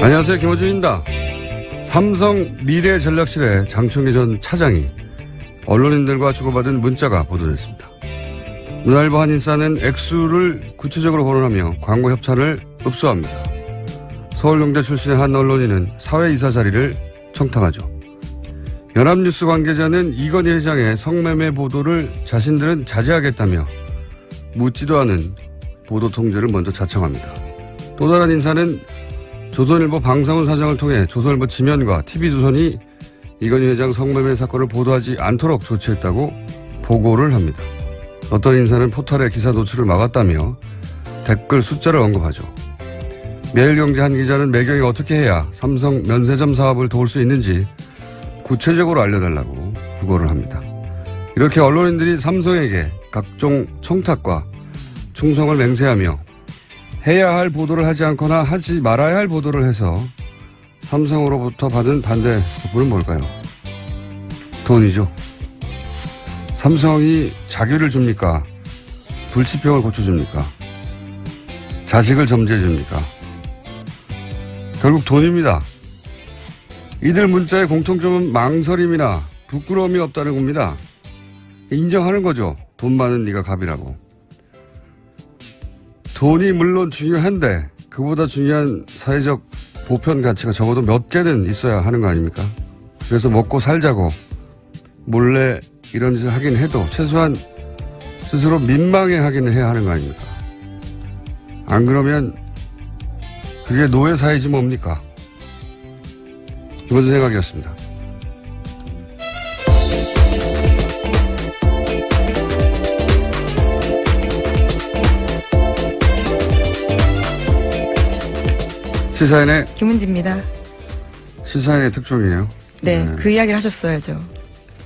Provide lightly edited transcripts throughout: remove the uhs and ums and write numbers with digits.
안녕하세요. 김호준입니다. 삼성 미래전략실의 장충기 전 차장이 언론인들과 주고받은 문자가 보도됐습니다. 문화일보 한인사는 액수를 구체적으로 거론하며 광고 협찬을 읍소합니다. 서울경제 출신의 한 언론인은 사회이사 자리를 청탁하죠. 연합뉴스 관계자는 이건희 회장의 성매매 보도를 자신들은 자제하겠다며 묻지도 않은 보도 통제를 먼저 자청합니다. 또 다른 인사는 조선일보 방상훈 사장을 통해 조선일보 지면과 TV조선이 이건희 회장 성매매 사건을 보도하지 않도록 조치했다고 보고를 합니다. 어떤 인사는 포털의 기사 노출을 막았다며 댓글 숫자를 언급하죠. 매일경제 한 기자는 매경이 어떻게 해야 삼성 면세점 사업을 도울 수 있는지 구체적으로 알려달라고 구걸을 합니다. 이렇게 언론인들이 삼성에게 각종 청탁과 충성을 맹세하며 해야 할 보도를 하지 않거나 하지 말아야 할 보도를 해서 삼성으로부터 받은 반대 덕분은 뭘까요? 돈이죠. 삼성이 자규를 줍니까? 불치병을 고쳐줍니까? 자식을 점지해줍니까? 결국 돈입니다. 이들 문자의 공통점은 망설임이나 부끄러움이 없다는 겁니다. 인정하는 거죠. 돈 많은 네가 갑이라고. 돈이 물론 중요한데 그보다 중요한 사회적 보편 가치가 적어도 몇 개는 있어야 하는 거 아닙니까? 그래서 먹고 살자고 몰래 이런 짓을 하긴 해도 최소한 스스로 민망해 하기는 해야 하는 거 아닙니까? 안 그러면 그게 노예 사회지 뭡니까? 기본 생각이었습니다. 시사인의 김은지입니다. 시사인의 특종이에요. 네, 그 이야기를 하셨어야죠.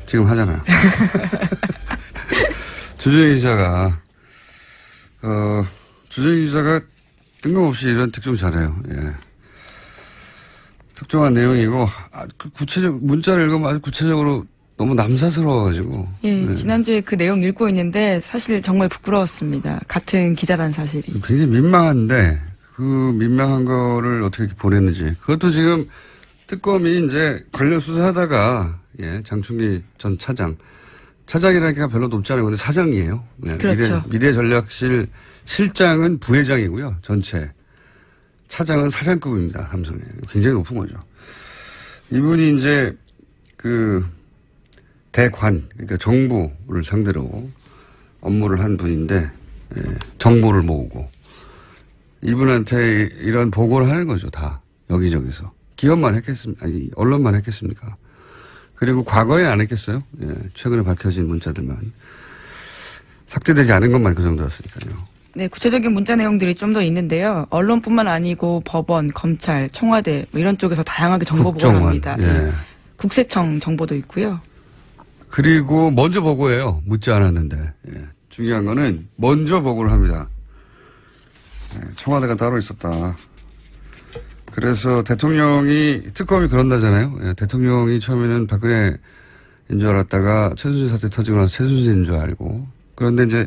지금 하잖아요. 주준희 기자가 주준희 기자가 뜬금없이 이런 특종 잘해요. 예. 특정한 내용이고 구체적 문자를 읽으면 아주 구체적으로 너무 남사스러워가지고. 예, 네. 지난주에 그 내용 읽고 있는데 사실 정말 부끄러웠습니다. 같은 기자란 사실이. 굉장히 민망한데 그 민망한 거를 어떻게 이렇게 보냈는지. 그것도 지금 특검이 이제 관련 수사하다가 예, 장충기 전 차장이라니까 별로 높지 않은 건데 사장이에요. 네, 그렇죠. 미래전략실 실장은 부회장이고요. 전체. 차장은 사장급입니다. 삼성에. 굉장히 높은 거죠. 이분이 이제 그 대관, 그러니까 정부를 상대로 업무를 한 분인데 예, 정보를 모으고 이분한테 이런 보고를 하는 거죠. 다 여기저기서. 기업만 했겠습니까? 아니, 언론만 했겠습니까? 그리고 과거에 안 했겠어요? 예, 최근에 밝혀진 문자들만. 삭제되지 않은 것만 그 정도였으니까요. 네, 구체적인 문자 내용들이 좀 더 있는데요. 언론뿐만 아니고 법원, 검찰, 청와대 뭐 이런 쪽에서 다양하게 정보 보고를 합니다. 예. 국세청 정보도 있고요. 그리고 먼저 보고해요. 묻지 않았는데. 예. 중요한 거는 먼저 보고를 합니다. 예, 청와대가 따로 있었다. 그래서 특검이 그런다잖아요. 예, 대통령이 처음에는 박근혜인 줄 알았다가 최순실 사태 터지고 나서 최순실인 줄 알고. 그런데 이제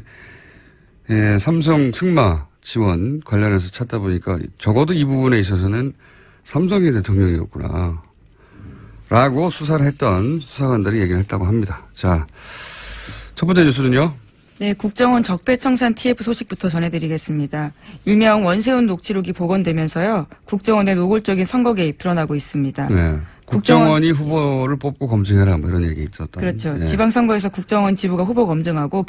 예, 삼성 승마 지원 관련해서 찾다 보니까 적어도 이 부분에 있어서는 삼성이 대통령이었구나. 라고 수사를 했던 수사관들이 얘기를 했다고 합니다. 자, 첫 번째 뉴스는요. 네, 국정원 적폐청산 TF 소식부터 전해드리겠습니다. 일명 원세훈 녹취록이 복원되면서요. 국정원의 노골적인 선거 개입 드러나고 있습니다. 네. 국정원이 후보를 뽑고 검증해라 뭐 이런 얘기 있었다. 그렇죠. 네. 지방선거에서 국정원 지부가 후보 검증하고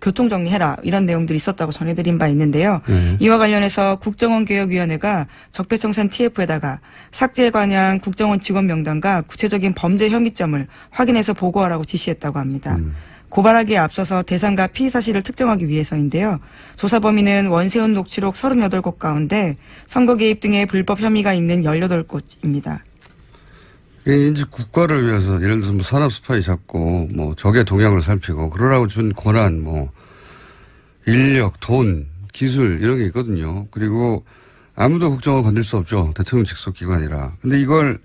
교통정리해라 이런 내용들이 있었다고 전해드린 바 있는데요. 이와 관련해서 국정원개혁위원회가 적폐청산 TF에다가 삭제에 관한 국정원 직원 명단과 구체적인 범죄 혐의점을 확인해서 보고하라고 지시했다고 합니다. 고발하기에 앞서서 대상과 피의 사실을 특정하기 위해서인데요. 조사 범위는 원세훈 녹취록 38곳 가운데 선거 개입 등의 불법 혐의가 있는 18곳입니다. 이제 국가를 위해서 예를 들어서 뭐 산업 스파이 잡고 뭐 적의 동향을 살피고 그러라고 준 권한 뭐 인력, 돈, 기술 이런 게 있거든요. 그리고 아무도 국정원 건들 수 없죠. 대통령 직속 기관이라. 근데 이걸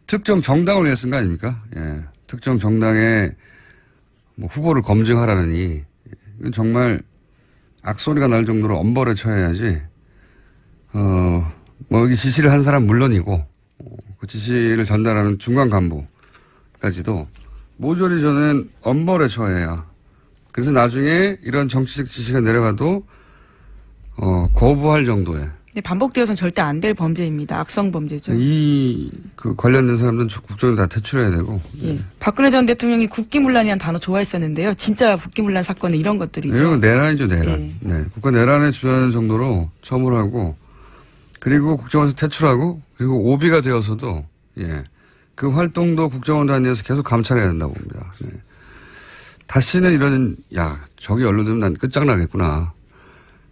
특정 정당을 위해 쓴 거 아닙니까? 예. 특정 정당의 뭐 후보를 검증하라느니 이건 정말 악소리가 날 정도로 엄벌에 처해야지 뭐 여기 지시를 한 사람 물론이고 그 지시를 전달하는 중간 간부까지도 모조리 저는 엄벌에 처해야. 그래서 나중에 이런 정치적 지시가 내려가도 거부할 정도의. 네, 반복되어서는 절대 안 될 범죄입니다. 악성 범죄죠. 그 관련된 사람들은 국정을 다 퇴출해야 되고. 예. 박근혜 전 대통령이 국기문란이라는 단어 좋아했었는데요. 진짜 국기문란 사건은 이런 것들이죠. 이런 건 내란이죠, 내란. 예. 네. 국가 내란에 준하는 정도로 처벌하고, 그리고 국정원에서 퇴출하고, 그리고 오비가 되어서도, 예. 그 활동도 국정원 단위에서 계속 감찰해야 된다고 봅니다. 네. 다시는 이런, 저기 언론들은 난 끝장나겠구나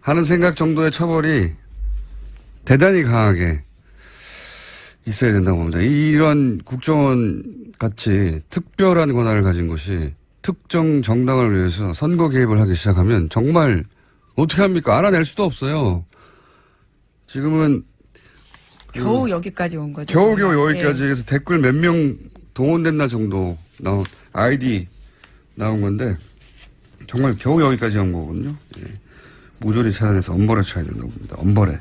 하는 생각 정도의 처벌이 대단히 강하게 있어야 된다고 봅니다. 이런 국정원 같이 특별한 권한을 가진 것이 특정 정당을 위해서 선거 개입을 하기 시작하면 정말 어떻게 합니까? 알아낼 수도 없어요. 지금은 겨우 여기까지 온 거죠. 겨우 여기까지 해서 댓글 몇 명 동원된 날 정도 나온 아이디 나온 건데 정말 겨우 여기까지 온 거거든요. 예. 모조리 찾아내서 엄벌에 쳐야 된다고 봅니다. 엄벌에.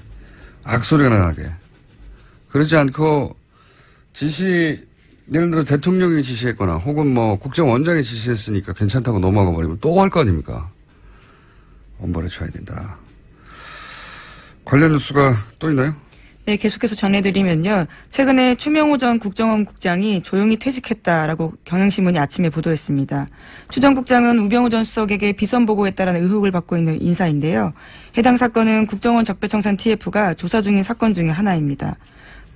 악소리가 나게. 그렇지 않고 예를 들어 대통령이 지시했거나 혹은 뭐 국정원장이 지시했으니까 괜찮다고 넘어가 버리면 또 할 거 아닙니까? 엄벌에 쳐야 된다. 관련 뉴스가 또 있나요? 네, 계속해서 전해드리면요. 최근에 추명호 전 국정원 국장이 조용히 퇴직했다라고 경향신문이 아침에 보도했습니다. 추 전 국장은 우병우 전 수석에게 비선 보고했다라는 의혹을 받고 있는 인사인데요. 해당 사건은 국정원 적폐청산 TF가 조사 중인 사건 중에 하나입니다.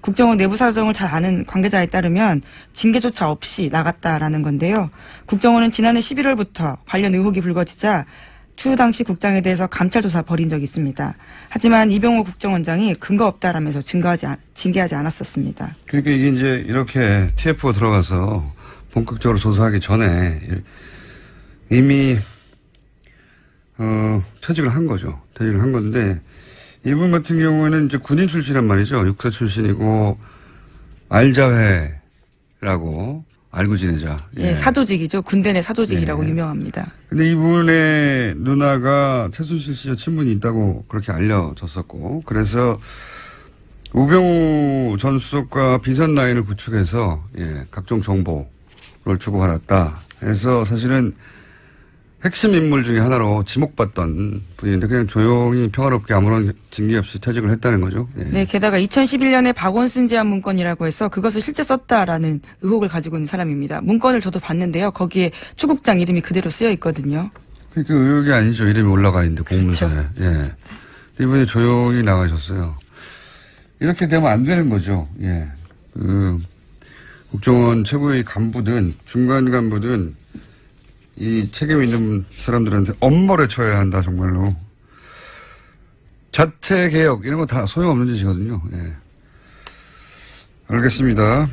국정원 내부 사정을 잘 아는 관계자에 따르면 징계조차 없이 나갔다라는 건데요. 국정원은 지난해 11월부터 관련 의혹이 불거지자 추 당시 국장에 대해서 감찰 조사 벌인 적이 있습니다. 하지만 이병호 국정원장이 근거 없다라면서 징계하지 않았었습니다. 그러니까 이게 이제 이렇게 TF가 들어가서 본격적으로 조사하기 전에 이미 퇴직을 한 거죠. 퇴직을 한 건데 이분 같은 경우에는 이제 군인 출신란 말이죠. 육사 출신이고 알자회라고 알고 지내자. 예, 사조직이죠. 군대 내 사조직이라고 예. 유명합니다. 근데 이분의 누나가 최순실 씨와 친분이 있다고 그렇게 알려졌었고, 그래서 우병우 전 수석과 비선 라인을 구축해서, 각종 정보를 주고받았다. 해서 사실은 핵심 인물 중에 하나로 지목받던 분인데 그냥 조용히 평화롭게 아무런 징계 없이 퇴직을 했다는 거죠. 예. 네, 게다가 2011년에 박원순 제안 문건이라고 해서 그것을 실제 썼다라는 의혹을 가지고 있는 사람입니다. 문건을 저도 봤는데요. 거기에 추 국장 이름이 그대로 쓰여 있거든요. 그러니까 의혹이 아니죠. 이름이 올라가 있는데 공문서에. 그렇죠. 예. 이분이 조용히 나가셨어요. 이렇게 되면 안 되는 거죠. 예. 국정원 최고의 간부든 중간 간부든 이 책임 있는 사람들한테 엄벌에 쳐야 한다, 정말로. 자체 개혁, 이런 거 다 소용없는 짓이거든요. 예. 알겠습니다.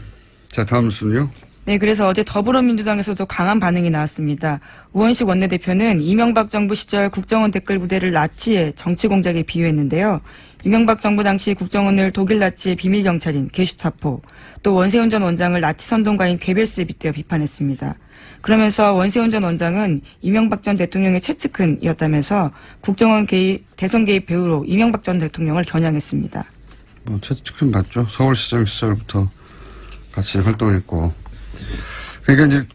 자, 다음 뉴스는요. 네, 그래서 어제 더불어민주당에서도 강한 반응이 나왔습니다. 우원식 원내대표는 이명박 정부 시절 국정원 댓글 부대를 나치의 정치 공작에 비유했는데요. 이명박 정부 당시 국정원을 독일 나치의 비밀경찰인 게슈타포, 또 원세훈 전 원장을 나치 선동가인 괴벨스에 빗대어 비판했습니다. 그러면서 원세훈 전 원장은 이명박 전 대통령의 최측근이었다면서 국정원 개입, 대선 개입 배우로 이명박 전 대통령을 겨냥했습니다. 뭐 최측근 맞죠. 서울시장 시절부터 같이 활동했고. 그러니까 이제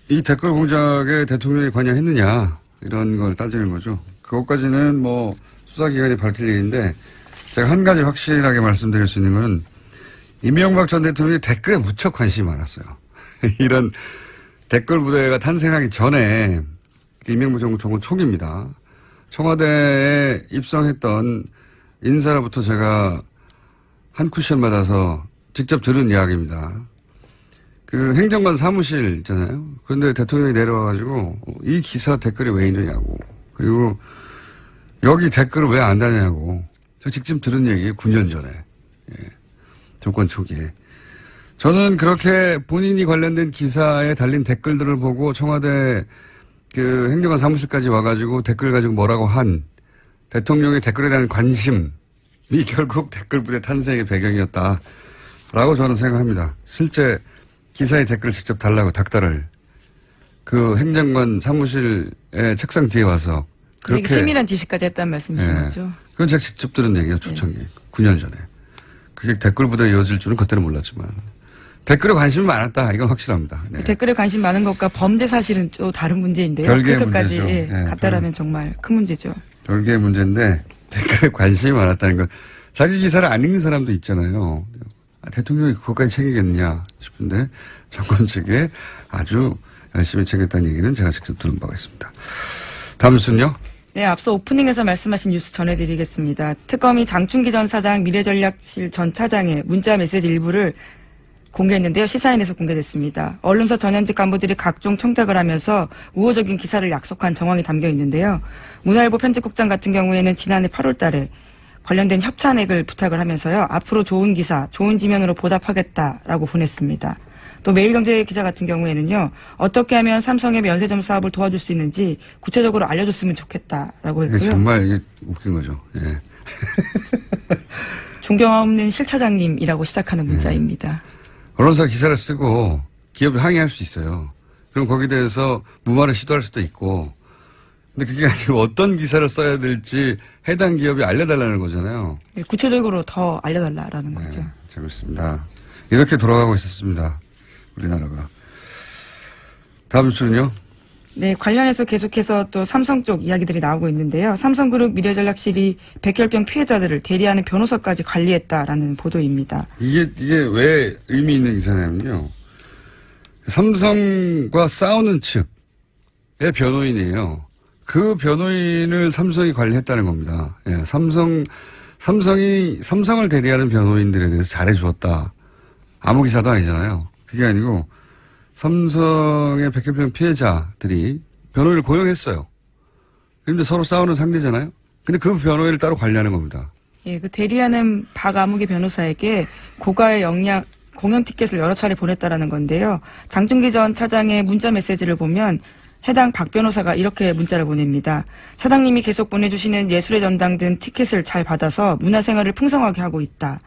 이 댓글 공작에 대통령이 관여했느냐 이런 걸 따지는 거죠. 그것까지는 뭐 수사기관이 밝힐 일인데 제가 한 가지 확실하게 말씀드릴 수 있는 건 이명박 전 대통령이 댓글에 무척 관심이 많았어요. 이런 댓글 부대가 탄생하기 전에 이명박 정부 초기입니다. 청와대에 입성했던 인사로부터 제가 한 쿠션 받아서 직접 들은 이야기입니다. 그 행정관 사무실 있잖아요. 그런데 대통령이 내려와가지고 이 기사 댓글이 왜 있느냐고. 그리고 여기 댓글을 왜 안 다냐고. 저 직접 들은 얘기예요. 9년 전에. 정권 초기에. 저는 그렇게 본인이 관련된 기사에 달린 댓글들을 보고 청와대 그 행정관 사무실까지 와가지고 댓글 가지고 뭐라고 한 대통령의 댓글에 대한 관심이 결국 댓글 부대 탄생의 배경이었다라고 저는 생각합니다. 실제 기사의 댓글을 직접 달라고 닥달을 그 행정관 사무실의 책상 뒤에 와서 그렇게 세밀한 지시까지 했다는 말씀이신 거죠? 그건 제가 직접 들은 얘기예요. 초창기. 9년 전에. 그게 댓글보다 이어질 줄은 그때는 몰랐지만. 댓글에 관심이 많았다. 이건 확실합니다. 네. 댓글에 관심 많은 것과 범죄 사실은 또 다른 문제인데요. 별개의 그것까지 문제죠. 네, 갔다라면 정말 큰 문제죠. 별개의 문제인데 댓글에 관심이 많았다는 건 자기 기사를 안 읽는 사람도 있잖아요. 대통령이 그것까지 챙기겠느냐 싶은데 정권 측에 아주 열심히 챙겼다는 얘기는 제가 직접 들은 바가 있습니다. 다음 순요. 네, 앞서 오프닝에서 말씀하신 뉴스 전해드리겠습니다. 특검이 장충기 전 사장 미래전략실 전 차장의 문자 메시지 일부를 공개했는데요. 시사인에서 공개됐습니다. 언론사 전현직 간부들이 각종 청탁을 하면서 우호적인 기사를 약속한 정황이 담겨 있는데요. 문화일보 편집국장 같은 경우에는 지난해 8월 달에 관련된 협찬액을 부탁을 하면서요. 앞으로 좋은 기사, 좋은 지면으로 보답하겠다라고 보냈습니다. 또 매일경제 기자 같은 경우에는요. 어떻게 하면 삼성의 면세점 사업을 도와줄 수 있는지 구체적으로 알려줬으면 좋겠다라고 했고요. 정말 이게 웃긴 거죠. 예. 존경 없는 실차장님이라고 시작하는 문자입니다. 언론사 기사를 쓰고 기업이 항의할 수 있어요. 그럼 거기에 대해서 무마를 시도할 수도 있고. 근데 그게 아니고 어떤 기사를 써야 될지 해당 기업이 알려달라는 거잖아요. 네, 구체적으로 더 알려달라라는 거죠. 네, 재밌습니다. 이렇게 돌아가고 있었습니다. 우리나라가. 다음 주는요? 네, 관련해서 계속해서 또 삼성 쪽 이야기들이 나오고 있는데요. 삼성그룹 미래전략실이 백혈병 피해자들을 대리하는 변호사까지 관리했다라는 보도입니다. 이게 왜 의미 있는 기사냐면요. 삼성과 싸우는 측의 변호인이에요. 그 변호인을 삼성이 관리했다는 겁니다. 예, 삼성을 대리하는 변호인들에 대해서 잘해주었다. 아무 기사도 아니잖아요. 그게 아니고 삼성의 백혈병 피해자들이 변호인을 고용했어요. 그런데 서로 싸우는 상대잖아요. 근데 그 변호인을 따로 관리하는 겁니다. 예, 그 대리하는 박아무개 변호사에게 고가의 공연 티켓을 여러 차례 보냈다라는 건데요. 장충기 전 차장의 문자 메시지를 보면 해당 박 변호사가 이렇게 문자를 보냅니다. 차장님이 계속 보내주시는 예술의 전당 등 티켓을 잘 받아서 문화생활을 풍성하게 하고 있다.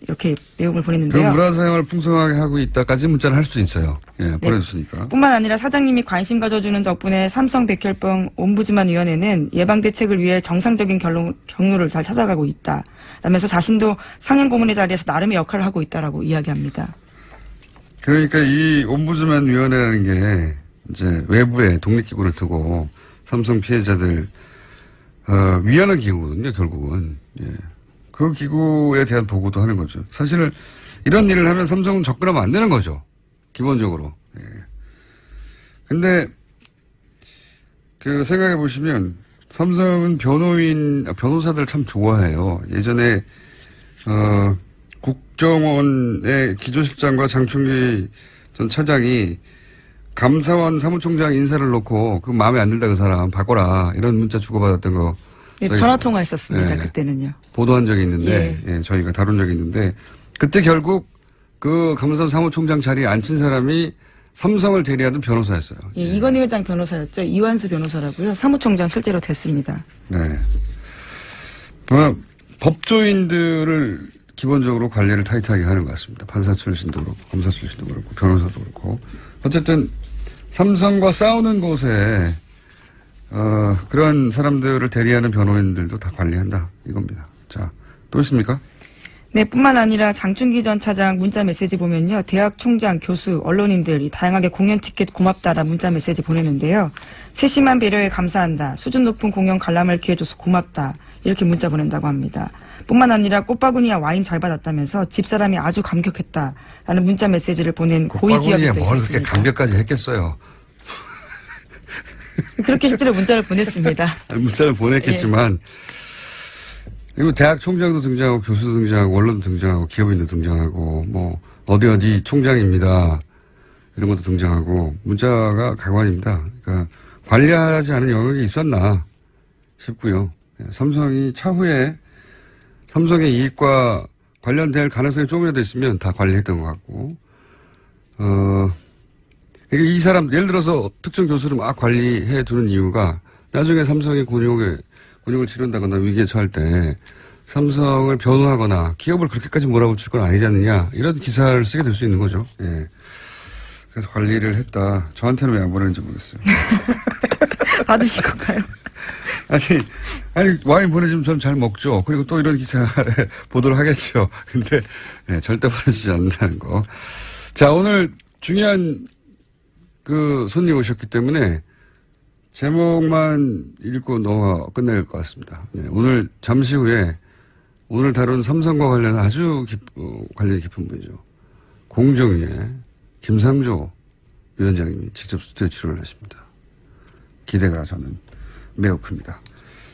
이렇게 내용을 보냈는데요. 그 문화생활을 풍성하게 하고 있다까지 문자를 할 수 있어요. 예, 보내줬으니까. 네. 뿐만 아니라 사장님이 관심 가져주는 덕분에 삼성 백혈병 옴부즈만 위원회는 예방 대책을 위해 정상적인 경로를 잘 찾아가고 있다. 라면서 자신도 상임 고문의 자리에서 나름의 역할을 하고 있다라고 이야기합니다. 그러니까 이 옴부즈만 위원회라는 게 이제 외부에 독립기구를 두고 삼성 피해자들 위하는 기구거든요. 결국은. 예. 그 기구에 대한 보고도 하는 거죠. 사실은 이런 일을 하면 삼성은 접근하면 안 되는 거죠. 기본적으로. 예. 근데 생각해 보시면 삼성은 변호사들을 참 좋아해요. 예전에 국정원의 기조실장과 장충기 전 차장이 감사원 사무총장 인사를 놓고 그 마음에 안 들다 그 사람 바꿔라 이런 문자 주고받았던 거. 네, 전화 통화했었습니다. 네, 그때는요. 보도한 적이 있는데 예, 저희가 다룬 적이 있는데 그때 결국 그 감사원 사무총장 자리에 앉힌 사람이 삼성을 대리하던 변호사였어요. 예, 이건희 회장 변호사였죠. 이완수 변호사라고요. 사무총장 실제로 됐습니다. 네. 법조인들을 기본적으로 관리를 타이트하게 하는 것 같습니다. 판사 출신도 그렇고 검사 출신도 그렇고 변호사도 그렇고 어쨌든 삼성과 싸우는 곳에 그런 사람들을 대리하는 변호인들도 다 관리한다 이겁니다. 자, 또 있습니까? 네, 뿐만 아니라 장충기 전 차장 문자 메시지 보면요. 대학 총장, 교수, 언론인들이 다양하게 공연 티켓 고맙다라 문자 메시지 보내는데요. 세심한 배려에 감사한다. 수준 높은 공연 관람을 기회줘서 고맙다. 이렇게 문자 보낸다고 합니다. 뿐만 아니라 꽃바구니와 와인 잘 받았다면서 집사람이 아주 감격했다라는 문자 메시지를 보낸 고위 기업도 있었습니다. 뭘 그렇게 감격까지 했겠어요. 그렇게 실제로 문자를 보냈습니다. 문자를 보냈겠지만 그리고 대학 총장도 등장하고 교수도 등장하고 언론도 등장하고 기업인도 등장하고 뭐 어디 총장입니다. 이런 것도 등장하고 문자가 가관입니다. 그러니까 관리하지 않은 영역이 있었나 싶고요. 삼성이 차후에 삼성의 이익과 관련될 가능성이 조금이라도 있으면 다 관리했던 것 같고 그러니까 이 사람 예를 들어서 특정 교수를 막 관리해 두는 이유가 나중에 삼성의 곤욕을 치른다거나 위기에 처할 때 삼성을 변호하거나 기업을 그렇게까지 몰아붙일 건 아니지 않느냐 이런 기사를 쓰게 될 수 있는 거죠. 예. 그래서 관리를 했다. 저한테는 왜 안 보내는지 모르겠어요. 받으실 건가요? 아니, 와인 보내주면 전 잘 먹죠. 그리고 또 이런 기사를 보도록 하겠죠. 근데, 네, 절대 보내주지 않는다는 거. 자, 오늘 중요한 손님 오셨기 때문에 제목만 읽고 넘어가 끝낼 것 같습니다. 네, 오늘 잠시 후에 오늘 다룬 삼성과 관련 아주 관련이 깊은 분이죠. 공정위의 김상조 위원장님이 직접 스튜디오에 출연을 하십니다. 기대가 저는 매우 큽니다.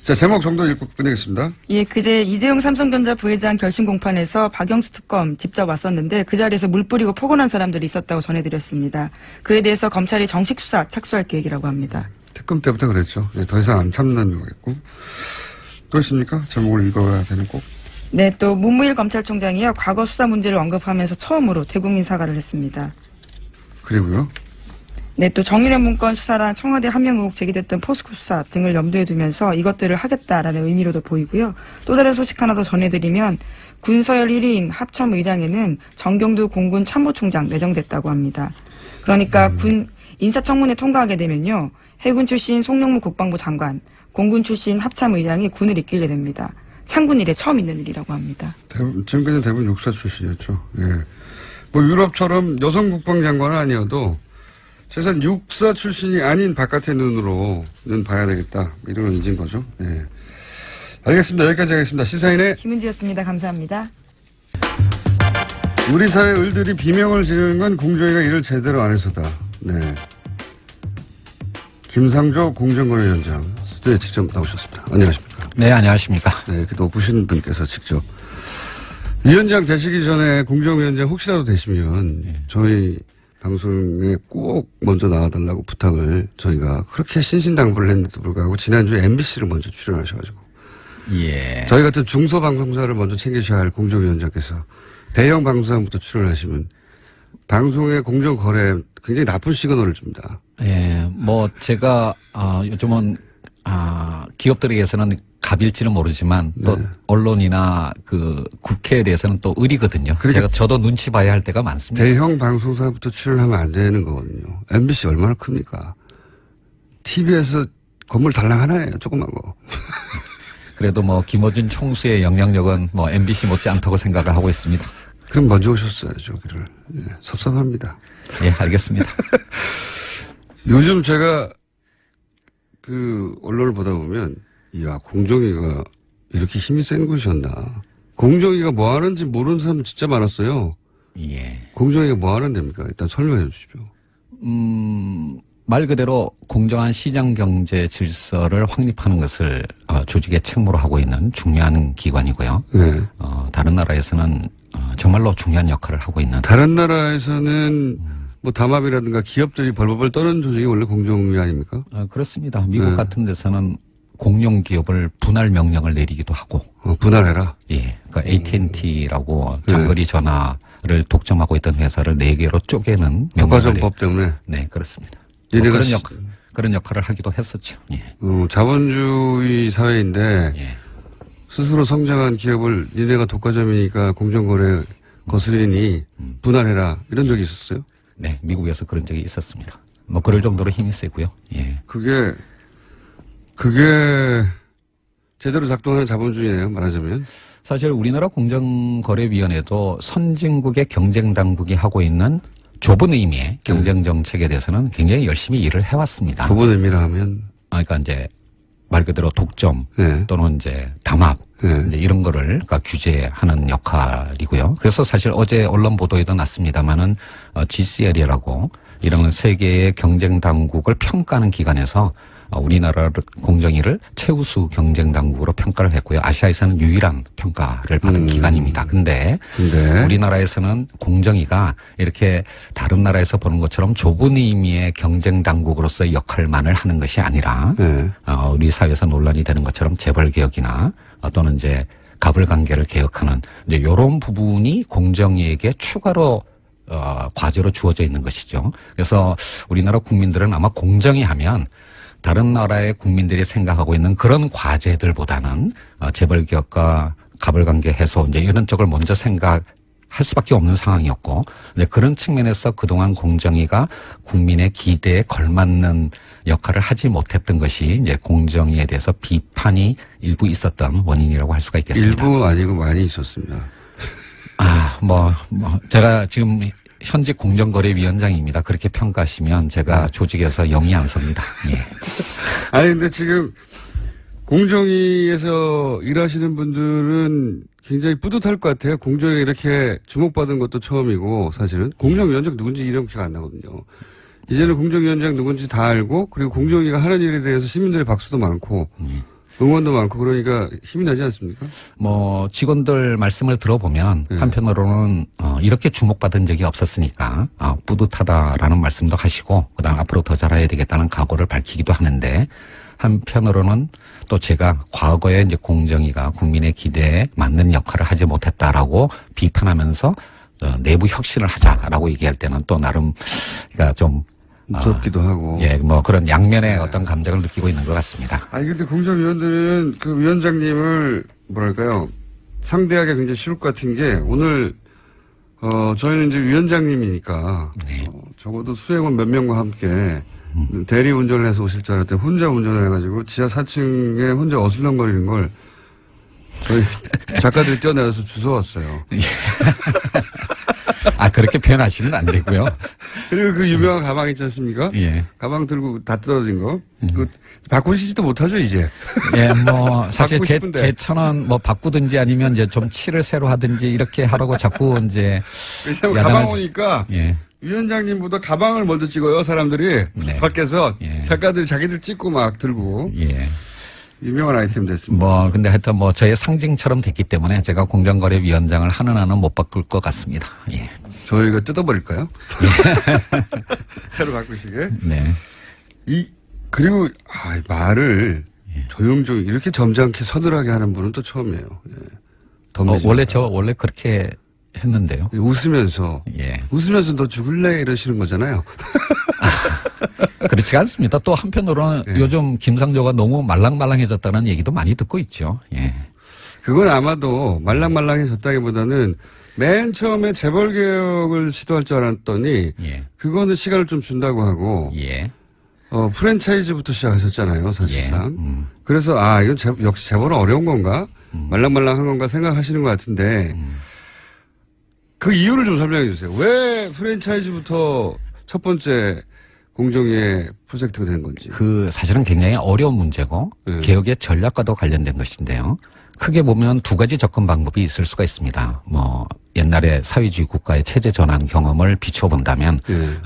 자, 제목 정도 읽고 끝내겠습니다. 예, 그제 이재용 삼성전자 부회장 결심 공판에서 박영수 특검 직접 왔었는데 그 자리에서 물 뿌리고 포건한 사람들이 있었다고 전해드렸습니다. 그에 대해서 검찰이 정식 수사 착수할 계획이라고 합니다. 특검 때부터 그랬죠. 네, 더 이상 안 참는 거겠고. 또 있습니까? 제목을 읽어야 되는 꼭. 네, 또 문무일 검찰총장이요. 과거 수사 문제를 언급하면서 처음으로 대국민 사과를 했습니다. 그리고요. 네, 또 정유련 문건 수사랑 청와대 함명 의혹 제기됐던 포스코 수사 등을 염두에 두면서 이것들을 하겠다라는 의미로도 보이고요. 또 다른 소식 하나 더 전해드리면 군서열 1인 합참의장에는 정경두 공군 참모총장 내정됐다고 합니다. 그러니까 군 인사청문회 통과하게 되면요. 해군 출신 송영무 국방부 장관, 공군 출신 합참의장이 군을 이끌게 됩니다. 창군 일에 처음 있는 일이라고 합니다. 지금까지 대부분 육사 출신이었죠. 예. 뭐 유럽처럼 여성 국방장관은 아니어도 최소한 육사 출신이 아닌 바깥의 눈으로는 봐야 되겠다. 이런 의지인 거죠. 예. 알겠습니다. 여기까지 하겠습니다. 시사인의 김은지였습니다. 감사합니다. 우리 사회 을들이 비명을 지르는 건 공정위가 일을 제대로 안 해서다. 네. 김상조 공정거래위원장 스튜디오에 직접 나오셨습니다. 안녕하십니까? 네, 안녕하십니까? 네, 이렇게 높으신 분께서 직접. 위원장 되시기 전에 공정위원장 혹시라도 되시면 저희 방송에 꼭 먼저 나와달라고 부탁을 저희가 그렇게 신신당부를 했는데도 불구하고 지난주에 MBC를 먼저 출연하셔가지고. 예. 저희 같은 중소방송사를 먼저 챙기셔야 할 공정위원장께서 대형 방송사부터 출연하시면 방송의 공정거래 굉장히 나쁜 시그널을 줍니다. 예, 뭐 제가 요즘은 기업들에게서는 갑일지는 모르지만 또 네. 언론이나 그 국회에 대해서는 또 의리거든요. 그러니까 저도 눈치 봐야 할 때가 많습니다. 대형 방송사부터 출연하면 안 되는 거거든요. MBC 얼마나 큽니까? TV에서 건물 달랑 하나예요. 조그만 거. 그래도 뭐 김어준 총수의 영향력은 뭐 MBC 못지 않다고 생각을 하고 있습니다. 그럼 먼저 오셨어야죠, 여기를. 예, 섭섭합니다. 예, 알겠습니다. 요즘 제가 언론을 보다 보면, 이야, 공정위가 이렇게 힘이 센 곳이었나. 공정위가 뭐 하는지 모르는 사람 진짜 많았어요. 예. 공정위가 뭐 하는 데입니까? 일단 설명해 주십시오. 말 그대로 공정한 시장 경제 질서를 확립하는 것을 조직의 책무로 하고 있는 중요한 기관이고요. 네. 다른 나라에서는 정말로 중요한 역할을 하고 있는. 다른 나라에서는 뭐 담합이라든가 기업들이 벌벌 떠는 조직이 원래 공정위 아닙니까? 그렇습니다. 미국 네. 같은 데서는 공용 기업을 분할 명령을 내리기도 하고. 분할해라. 예. 그러니까 AT&T라고 장거리 전화를 독점하고 있던 회사를 4개로 쪼개는 명령을 법 때문에. 네, 그렇습니다. 그런 역할을 하기도 했었죠. 예. 자본주의 사회인데 예. 스스로 성장한 기업을 니네가 독과점이니까 공정거래 거스리니 분할해라 이런 적이 있었어요? 네, 미국에서 그런 적이 있었습니다. 뭐 그럴 정도로 힘이 세고요. 예. 그게 제대로 작동하는 자본주의네요, 말하자면. 사실 우리나라 공정거래위원회도 선진국의 경쟁당국이 하고 있는 좁은 의미의 경쟁정책에 대해서는 굉장히 열심히 일을 해왔습니다. 좁은 의미라 하면? 그러니까 이제 말 그대로 독점 네. 또는 이제 담합 네. 이제 이런 거를 그러니까 규제하는 역할이고요. 그래서 사실 어제 언론 보도에도 났습니다만은 GCL이라고 이런 세계의 경쟁당국을 평가하는 기관에서 우리나라 공정위를 최우수 경쟁당국으로 평가를 했고요. 아시아에서는 유일한 평가를 받은 기관입니다. 근데 우리나라에서는 공정위가 이렇게 다른 나라에서 보는 것처럼 좁은 의미의 경쟁당국으로서의 역할만을 하는 것이 아니라 우리 사회에서 논란이 되는 것처럼 재벌개혁이나 또는 이제 가불관계를 개혁하는 이제 이런 부분이 공정위에게 추가로 과제로 주어져 있는 것이죠. 그래서 우리나라 국민들은 아마 공정위 하면 다른 나라의 국민들이 생각하고 있는 그런 과제들보다는 재벌개혁과 가불관계 해소 이제 이런 쪽을 먼저 생각할 할 수밖에 없는 상황이었고, 네, 그런 측면에서 그동안 공정위가 국민의 기대에 걸맞는 역할을 하지 못했던 것이 이제 공정위에 대해서 비판이 일부 있었던 원인이라고 할 수가 있겠습니다. 일부 아니고 많이 있었습니다. 제가 지금 현직 공정거래위원장입니다. 그렇게 평가하시면 제가 조직에서 영이 안 섭니다. 예. 아니, 근데 지금 공정위에서 일하시는 분들은 굉장히 뿌듯할 것 같아요. 공정위에 이렇게 주목받은 것도 처음이고, 사실은. 공정위원장 누군지 이름 기억 안 나거든요. 이제는 공정위원장 누군지 다 알고, 그리고 공정위가 하는 일에 대해서 시민들의 박수도 많고, 응원도 많고, 그러니까 힘이 나지 않습니까? 직원들 말씀을 들어보면 한편으로는 이렇게 주목받은 적이 없었으니까 뿌듯하다라는 말씀도 하시고, 그다음 앞으로 더 잘해야 되겠다는 각오를 밝히기도 하는데, 한편으로는 또 제가 과거에 이제 공정위가 국민의 기대에 맞는 역할을 하지 못했다라고 비판하면서 내부 혁신을 하자라고 얘기할 때는 또 나름 그러니까 좀 무섭기도 하고. 예, 그런 양면의 어떤 감정을 느끼고 있는 것 같습니다. 아니, 근데 공정위원들은 그 위원장님을 뭐랄까요. 상대하기 굉장히 쉬울 것 같은 게 오늘, 저희는 이제 위원장님이니까. 네. 적어도 수행원 몇 명과 함께 대리 운전을 해서 오실 줄 알았더니 혼자 운전을 해가지고 지하 4층에 혼자 어슬렁거리는 걸 저희 작가들이 뛰어내려서 주워왔어요. 그렇게 표현하시면 안 되고요. 그리고 그 유명한 가방 있지 않습니까? 예. 가방 들고 다 떨어진 거. 그 바꾸시지도 못하죠, 이제. 예, 사실 바꾸고 제 천원 바꾸든지 아니면 이제 좀 칠을 새로 하든지 이렇게 하라고 자꾸 이제. 왜냐면 가방 오니까. 예. 위원장님보다 가방을 먼저 찍어요, 사람들이. 네. 밖에서. 예. 작가들이 자기들 찍고 막 들고. 예. 유명한 아이템 됐습니다. 근데 하여튼 저의 상징처럼 됐기 때문에 제가 공정거래위원장을 하는 한은 못 바꿀 것 같습니다. 예. 저희가 뜯어버릴까요? 새로 바꾸시게. 네. 그리고, 말을 조용조용 이렇게 점잖게 서늘하게 하는 분은 또 처음이에요. 예. 원래 그렇게 했는데요. 웃으면서. 예. 웃으면서 너 죽을래? 이러시는 거잖아요. 그렇지 않습니다. 또 한편으로는 요즘 김상조가 너무 말랑말랑해졌다는 얘기도 많이 듣고 있죠. 예. 그건 아마도 말랑말랑해졌다기보다는 맨 처음에 재벌개혁을 시도할 줄 알았더니 예. 그거는 시간을 좀 준다고 하고 예. 프랜차이즈부터 시작하셨잖아요, 사실상. 예. 그래서 이건 역시 재벌은 어려운 건가? 말랑말랑한 건가 생각하시는 것 같은데 그 이유를 좀 설명해 주세요. 왜 프랜차이즈부터 첫 번째 공정위의 프로젝트가 된 건지. 사실은 굉장히 어려운 문제고 개혁의 전략과도 관련된 것인데요. 크게 보면 두 가지 접근 방법이 있을 수가 있습니다. 옛날에 사회주의 국가의 체제 전환 경험을 비춰본다면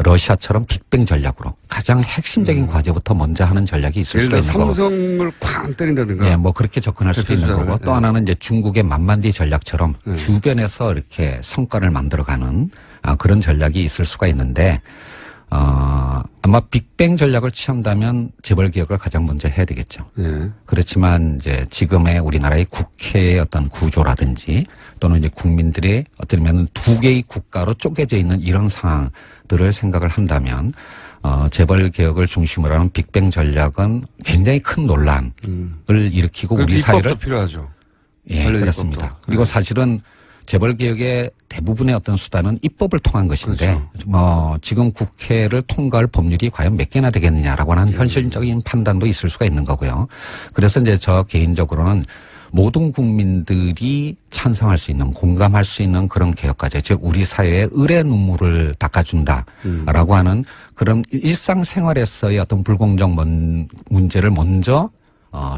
러시아처럼 빅뱅 전략으로 가장 핵심적인 과제부터 먼저 하는 전략이 있을 수가 있는 거고. 삼성을 쾅 때린다든가. 예, 그렇게 접근할 수도 있는 거고. 또 하나는 이제 중국의 만만디 전략처럼 주변에서 이렇게 성과를 만들어가는 그런 전략이 있을 수가 있는데 아마 빅뱅 전략을 취한다면 재벌 개혁을 가장 먼저 해야 되겠죠. 예. 그렇지만 이제 지금의 우리나라의 국회의 어떤 구조라든지 또는 이제 국민들의 어쩌면 두 개의 국가로 쪼개져 있는 이런 상황들을 생각을 한다면 재벌 개혁을 중심으로 하는 빅뱅 전략은 굉장히 큰 논란을 일으키고 우리 사회를 필요하죠. 예, 그렇습니다. 그리고 사실은 재벌 개혁의 대부분의 어떤 수단은 입법을 통한 것인데, 그렇죠. 지금 국회를 통과할 법률이 과연 몇 개나 되겠느냐라고 하는 현실적인 판단도 있을 수가 있는 거고요. 그래서 이제 저 개인적으로는 모든 국민들이 찬성할 수 있는, 공감할 수 있는 그런 개혁과제, 즉 우리 사회의 을의 눈물을 닦아준다라고 하는 그런 일상생활에서의 어떤 불공정 문제를 먼저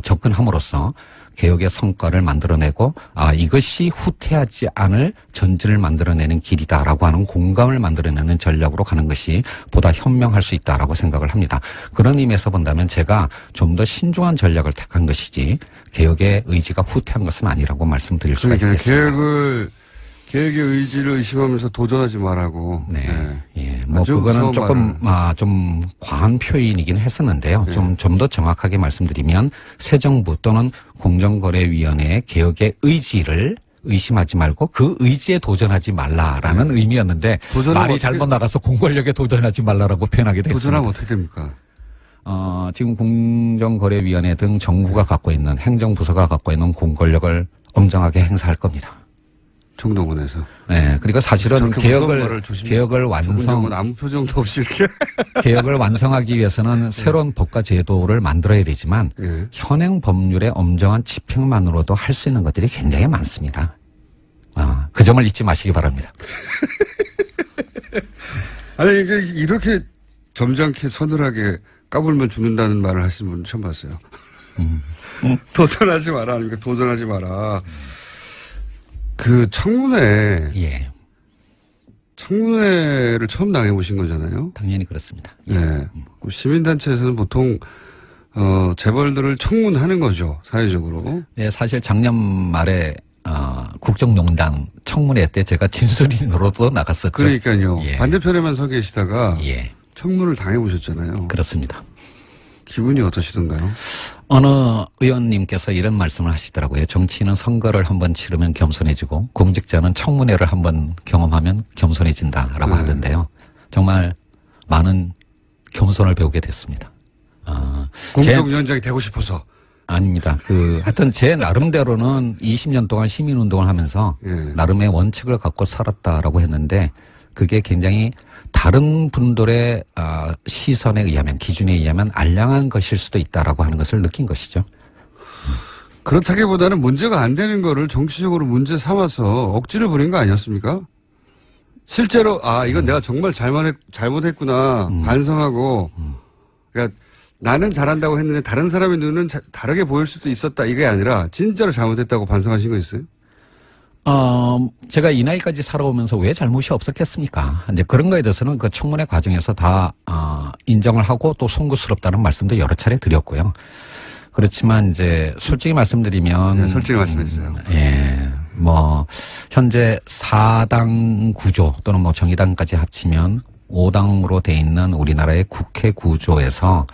접근함으로써 개혁의 성과를 만들어내고 이것이 후퇴하지 않을 전진을 만들어내는 길이다라고 하는 공감을 만들어내는 전략으로 가는 것이 보다 현명할 수 있다라고 생각을 합니다. 그런 의미에서 본다면 제가 좀 더 신중한 전략을 택한 것이지 개혁의 의지가 후퇴한 것은 아니라고 말씀드릴 수가 있겠습니다. 개혁의 의지를 의심하면서 도전하지 말라고. 네. 예. 그거는 조금, 좀 과한 표현이긴 했었는데요. 좀 더 정확하게 말씀드리면 새 정부 또는 공정거래위원회의 개혁의 의지를 의심하지 말고 그 의지에 도전하지 말라라는 의미였는데 말이 잘못 나가서 공권력에 도전하지 말라라고 표현하게 됐습니다. 도전하면 어떻게 됩니까? 지금 공정거래위원회 등 정부가 갖고 있는 행정부서가 갖고 있는 공권력을 엄정하게 행사할 겁니다. 정동원에서. 네, 그리고 사실은 개혁을 조금 완성, 아무 표정도 없이 이렇게. 개혁을 완성하기 위해서는 새로운 법과 제도를 만들어야 되지만 예. 현행 법률의 엄정한 집행만으로도 할 수 있는 것들이 굉장히 많습니다. 그 점을 잊지 마시기 바랍니다. 아니, 이게 이렇게 점잖게 서늘하게 까불면 죽는다는 말을 하시는 분 처음 봤어요. 도전하지 마라, 아닙니까? 도전하지 마라. 그 청문회. 예. 청문회를 처음 당해보신 거잖아요. 당연히 그렇습니다. 네. 시민단체에서는 보통, 재벌들을 청문하는 거죠. 사회적으로. 네, 사실 작년 말에, 국정농단 청문회 때 제가 진술인으로도 나갔었죠. 그러니까요. 예. 반대편에만 서 계시다가. 예. 청문을 당해보셨잖아요. 그렇습니다. 기분이 어떠시던가요? 어느 의원님께서 이런 말씀을 하시더라고요. 정치인은 선거를 한번 치르면 겸손해지고 공직자는 청문회를 한번 경험하면 겸손해진다라고 하던데요. 정말 많은 겸손을 배우게 됐습니다. 공정위원장이 되고 싶어서. 아닙니다. 하여튼 제 나름대로는 20년 동안 시민운동을 하면서 예. 나름의 원칙을 갖고 살았다라고 했는데 그게 굉장히 다른 분들의 시선에 의하면 기준에 의하면 알량한 것일 수도 있다라고 하는 것을 느낀 것이죠. 그렇다기보다는 문제가 안 되는 거를 정치적으로 문제 삼아서 억지를 부린 거 아니었습니까? 실제로 이건 내가 정말 잘못했구나 반성하고 그러니까 나는 잘한다고 했는데 다른 사람의 눈은 다르게 보일 수도 있었다 이게 아니라 진짜로 잘못했다고 반성하신 거 있어요? 제가 이 나이까지 살아오면서 왜 잘못이 없었겠습니까? 이제 그런 거에 대해서는 그 청문회 과정에서 다, 인정을 하고 또 송구스럽다는 말씀도 여러 차례 드렸고요. 그렇지만 이제 솔직히 말씀드리면. 네, 솔직히 말씀해 주세요. 예. 현재 4당 구조 또는 정의당까지 합치면 5당으로 돼 있는 우리나라의 국회 구조에서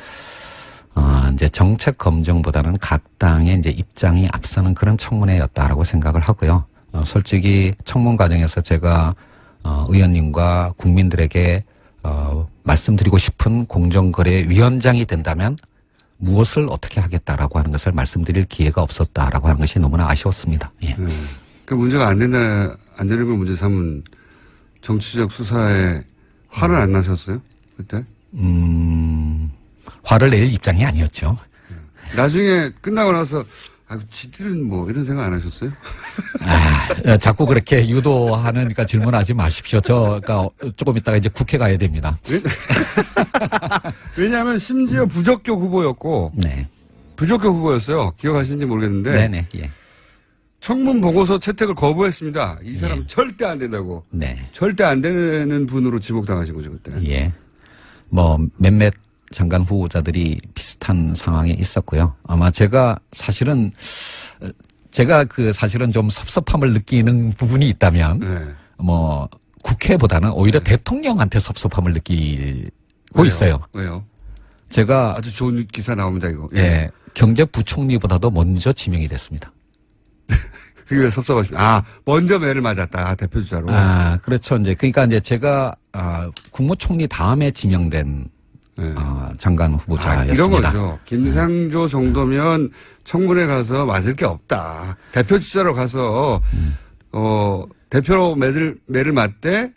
이제 정책 검증보다는 각 당의 이제 입장이 앞서는 그런 청문회였다라고 생각을 하고요. 솔직히 청문 과정에서 제가 의원님과 국민들에게 말씀드리고 싶은 공정거래위원장이 된다면 무엇을 어떻게 하겠다라고 하는 것을 말씀드릴 기회가 없었다라고 하는 것이 너무나 아쉬웠습니다. 예. 그 문제가 안 되는 걸 문제 삼은 정치적 수사에 화를 안 나셨어요? 그때? 화를 낼 입장이 아니었죠. 나중에 끝나고 나서 지들은 이런 생각 안 하셨어요? 자꾸 그렇게 유도하니까 질문하지 마십시오. 그러니까 조금 있다가 이제 국회 가야 됩니다. 왜냐하면 심지어 부적격 후보였고, 네. 부적격 후보였어요. 기억하시는지 모르겠는데, 네네. 예. 청문 보고서 채택을 거부했습니다. 이 사람 예. 절대 안 된다고. 네. 절대 안 되는 분으로 지목당하신 거죠 그때. 예. 몇몇 장관 후보자들이 비슷한 상황에 있었고요. 아마 제가 사실은 좀 섭섭함을 느끼는 부분이 있다면, 네. 국회보다는 오히려 대통령한테 섭섭함을 느끼고 왜요? 있어요. 왜요? 제가 아주 좋은 기사 나옵니다 이거. 예. 경제부총리보다도 먼저 지명이 됐습니다. 그게 왜 섭섭하십니까? 먼저 매를 맞았다 대표주자로. 그렇죠. 그러니까 제가 국무총리 다음에 지명된 네. 장관 후보자였습니다. 이런 거죠. 김상조 정도면 청문회 가서 맞을 게 없다. 대표 주자로 가서 대표로 매를 맞대.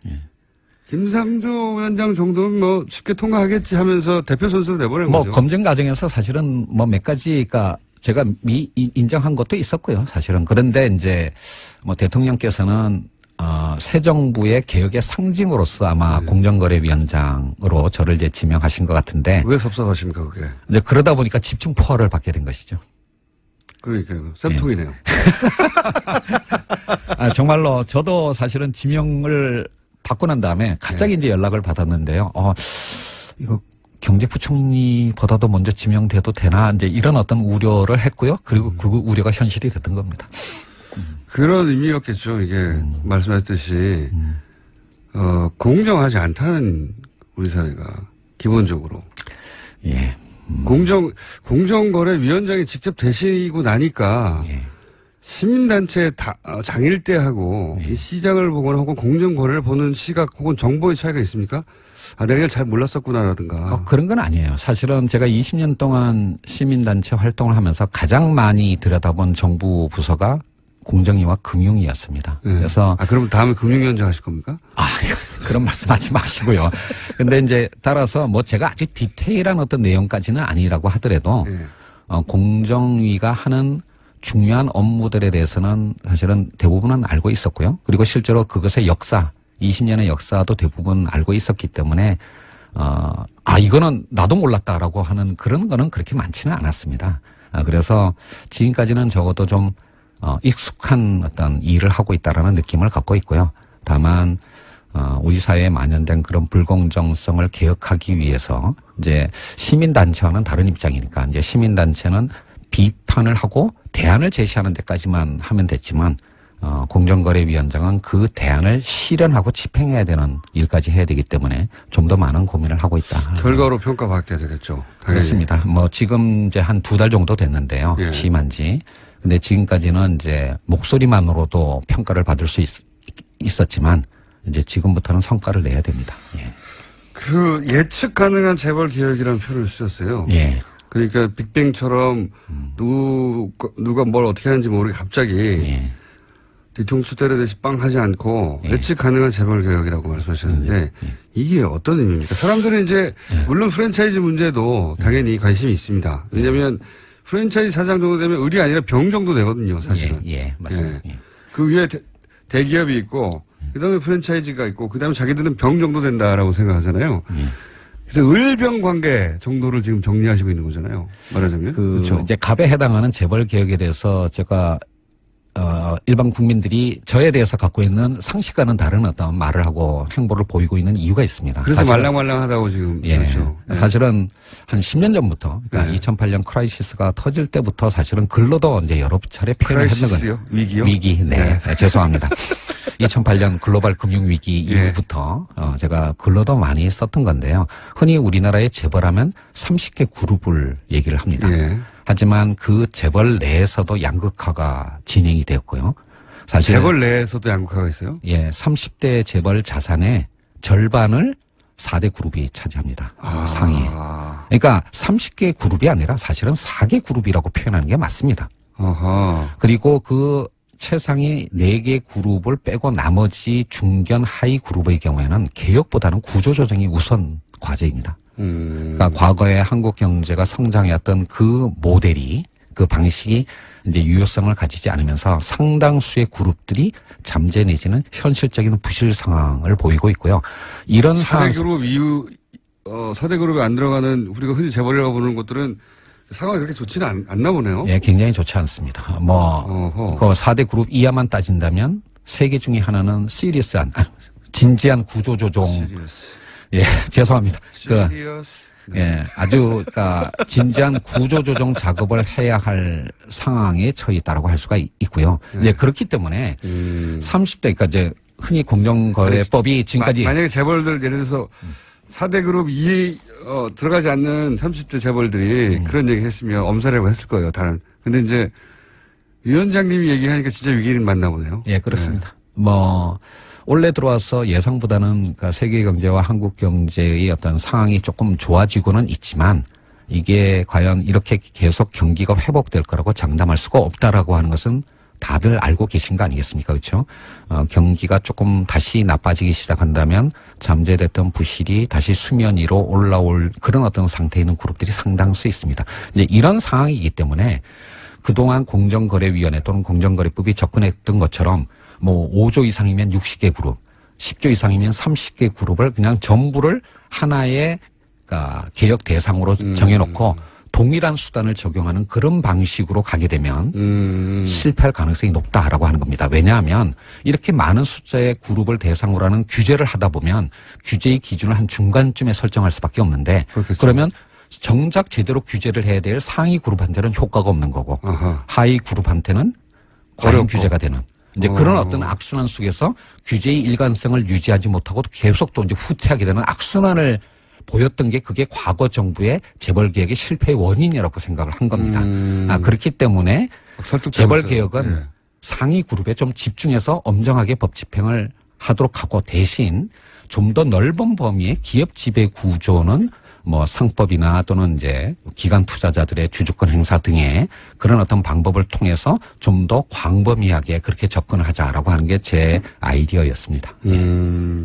김상조 위원장 정도는 쉽게 통과하겠지 하면서 대표 선수로 내보낸 거죠. 검증 과정에서 사실은 몇 가지가 제가 인정한 것도 있었고요. 사실은. 그런데 이제 대통령께서는 새 정부의 개혁의 상징으로서 아마 공정거래위원장으로 저를 이제 지명하신 것 같은데. 왜 섭섭하십니까, 그게? 이제 그러다 보니까 집중 포화를 받게 된 것이죠. 그러니까요. 쌤통이네요. 정말로 저도 사실은 지명을 받고 난 다음에 갑자기 이제 연락을 받았는데요. 이거 경제부총리보다도 먼저 지명돼도 되나 이제 이런 어떤 우려를 했고요. 그리고 그 우려가 현실이 됐던 겁니다. 그런 의미였겠죠. 이게 말씀하셨듯이 공정하지 않다는 우리 사회가 기본적으로. 예. 공정거래위원장이 직접 되시고 나니까 시민단체 장일대하고 이 시장을 보거나 혹은 공정거래를 보는 시각 혹은 정보의 차이가 있습니까? 내가 이걸 잘 몰랐었구나라든가. 그런 건 아니에요. 사실은 제가 20년 동안 시민단체 활동을 하면서 가장 많이 들여다본 정부 부서가 공정위와 금융위였습니다. 그래서 그럼 다음에 금융위원장 하실 겁니까? 그런 말씀하지 마시고요. 근데 이제 따라서 뭐 제가 아주 디테일한 어떤 내용까지는 아니라고 하더라도 공정위가 하는 중요한 업무들에 대해서는 사실은 대부분은 알고 있었고요. 그리고 실제로 그것의 역사, 20년의 역사도 대부분 알고 있었기 때문에 이거는 나도 몰랐다라고 하는 그런 거는 그렇게 많지는 않았습니다. 그래서 지금까지는 적어도 좀 익숙한 어떤 일을 하고 있다라는 느낌을 갖고 있고요. 다만 우리 사회에 만연된 그런 불공정성을 개혁하기 위해서 이제 시민단체와는 다른 입장이니까 이제 시민단체는 비판을 하고 대안을 제시하는 데까지만 하면 됐지만 공정거래위원장은 그 대안을 실현하고 집행해야 되는 일까지 해야 되기 때문에 좀 더 많은 고민을 하고 있다. 결과로 평가받게 되겠죠. 당연히. 그렇습니다. 뭐 지금 이제 한 2달 정도 됐는데요. 예. 취임한 지. 근데 지금까지는 이제 목소리만으로도 평가를 받을 수 있었지만 이제 지금부터는 성과를 내야 됩니다. 예. 그 예측 가능한 재벌 개혁이라는 표현을 쓰셨어요. 예. 그러니까 빅뱅처럼 누가 뭘 어떻게 하는지 모르게 갑자기 예. 뒤통수 때려대시 빵 하지 않고 예측 가능한 재벌 개혁이라고 말씀하셨는데 이게 어떤 의미입니까? 사람들은 이제 물론 프랜차이즈 문제도 당연히 관심이 있습니다. 왜냐하면 프랜차이즈 사장 정도 되면 을이 아니라 병 정도 되거든요, 사실은. 예, 맞습니다. 예. 그 위에 대기업이 있고 그다음에 프랜차이즈가 있고 그다음에 자기들은 병 정도 된다라고 생각하잖아요. 그래서 을병 관계 정도를 지금 정리하시고 있는 거잖아요. 말하자면. 그렇죠. 이제 갑에 해당하는 재벌 개혁에 대해서 제가 일반 국민들이 저에 대해서 갖고 있는 상식과는 다른 어떤 말을 하고 행보를 보이고 있는 이유가 있습니다. 그래서 말랑말랑하다고 지금. 예. 그렇죠. 사실은 한 10년 전부터, 그러니까 2008년 크라이시스가 터질 때부터 사실은 글로도 이제 여러 차례 표현을 했는 거예요. 위기요? 위기. 네. 죄송합니다. 2008년 글로벌 금융 위기 이후부터 제가 글로도 많이 썼던 건데요. 흔히 우리나라의 재벌하면 30개 그룹을 얘기를 합니다. 예. 하지만 그 재벌 내에서도 양극화가 진행이 되었고요. 사실 재벌 내에서도 양극화가 있어요? 예, 30대 재벌 자산의 절반을 4대 그룹이 차지합니다. 상위에. 그러니까 30개 그룹이 아니라 사실은 4개 그룹이라고 표현하는 게 맞습니다. 그리고 그 최상위 4개 그룹을 빼고 나머지 중견 하위 그룹의 경우에는 개혁보다는 구조조정이 우선 과제입니다. 그러니까 과거에 한국 경제가 성장해왔던 그 모델이, 그 방식이 이제 유효성을 가지지 않으면서 상당수의 그룹들이 잠재 내지는 현실적인 부실 상황을 보이고 있고요. 이런 상황. 4대 그룹 이후, 4대 그룹에 안 들어가는 우리가 흔히 재벌이라고 부르는 것들은 상황이 그렇게 좋지는 않나 보네요. 예, 굉장히 좋지 않습니다. 그 4대 그룹 이하만 따진다면 3개 중에 하나는 진지한 구조조정. 예, 죄송합니다. 아주, 그러니까, 진지한 구조조정 작업을 해야 할 상황에 처해 있다라고 할 수가 있고요. 예, 그렇기 때문에 30대, 그러니까 이제 흔히 공정거래법이 지금까지. 만약에 재벌들 예를 들어서 4대 그룹 이에 들어가지 않는 30대 재벌들이 그런 얘기 했으면 엄살이라고 했을 거예요, 다른. 근데 이제 위원장님이 얘기하니까 진짜 위기는 맞나 보네요. 예, 그렇습니다. 올해 들어와서 예상보다는 그러니까 세계 경제와 한국 경제의 어떤 상황이 조금 좋아지고는 있지만 이게 과연 이렇게 계속 경기가 회복될 거라고 장담할 수가 없다라고 하는 것은 다들 알고 계신 거 아니겠습니까? 그렇죠? 경기가 조금 다시 나빠지기 시작한다면 잠재됐던 부실이 다시 수면 위로 올라올 그런 어떤 상태에 있는 그룹들이 상당수 있습니다. 이제 이런 상황이기 때문에 그동안 공정거래위원회 또는 공정거래법이 접근했던 것처럼 5조 이상이면 60개 그룹, 10조 이상이면 30개 그룹을 그냥 전부를 하나의 그러니까 개혁 대상으로 정해놓고 동일한 수단을 적용하는 그런 방식으로 가게 되면 실패할 가능성이 높다라고 하는 겁니다. 왜냐하면 이렇게 많은 숫자의 그룹을 대상으로 하는 규제를 하다 보면 규제의 기준을 한 중간쯤에 설정할 수밖에 없는데 그렇겠죠. 그러면 정작 제대로 규제를 해야 될 상위 그룹한테는 효과가 없는 거고 하위 그룹한테는 과잉 규제가 되는 이제 그런 어떤 악순환 속에서 규제의 일관성을 유지하지 못하고 계속 또 이제 후퇴하게 되는 악순환을 보였던 게 그게 과거 정부의 재벌 개혁의 실패의 원인이라고 생각을 한 겁니다. 그렇기 때문에 재벌 개혁은 상위 그룹에 좀 집중해서 엄정하게 법 집행을 하도록 하고 대신 좀 더 넓은 범위의 기업 지배 구조는 뭐 상법이나 또는 이제 기관 투자자들의 주주권 행사 등의 그런 어떤 방법을 통해서 좀 더 광범위하게 그렇게 접근을 하자라고 하는 게 제 아이디어였습니다.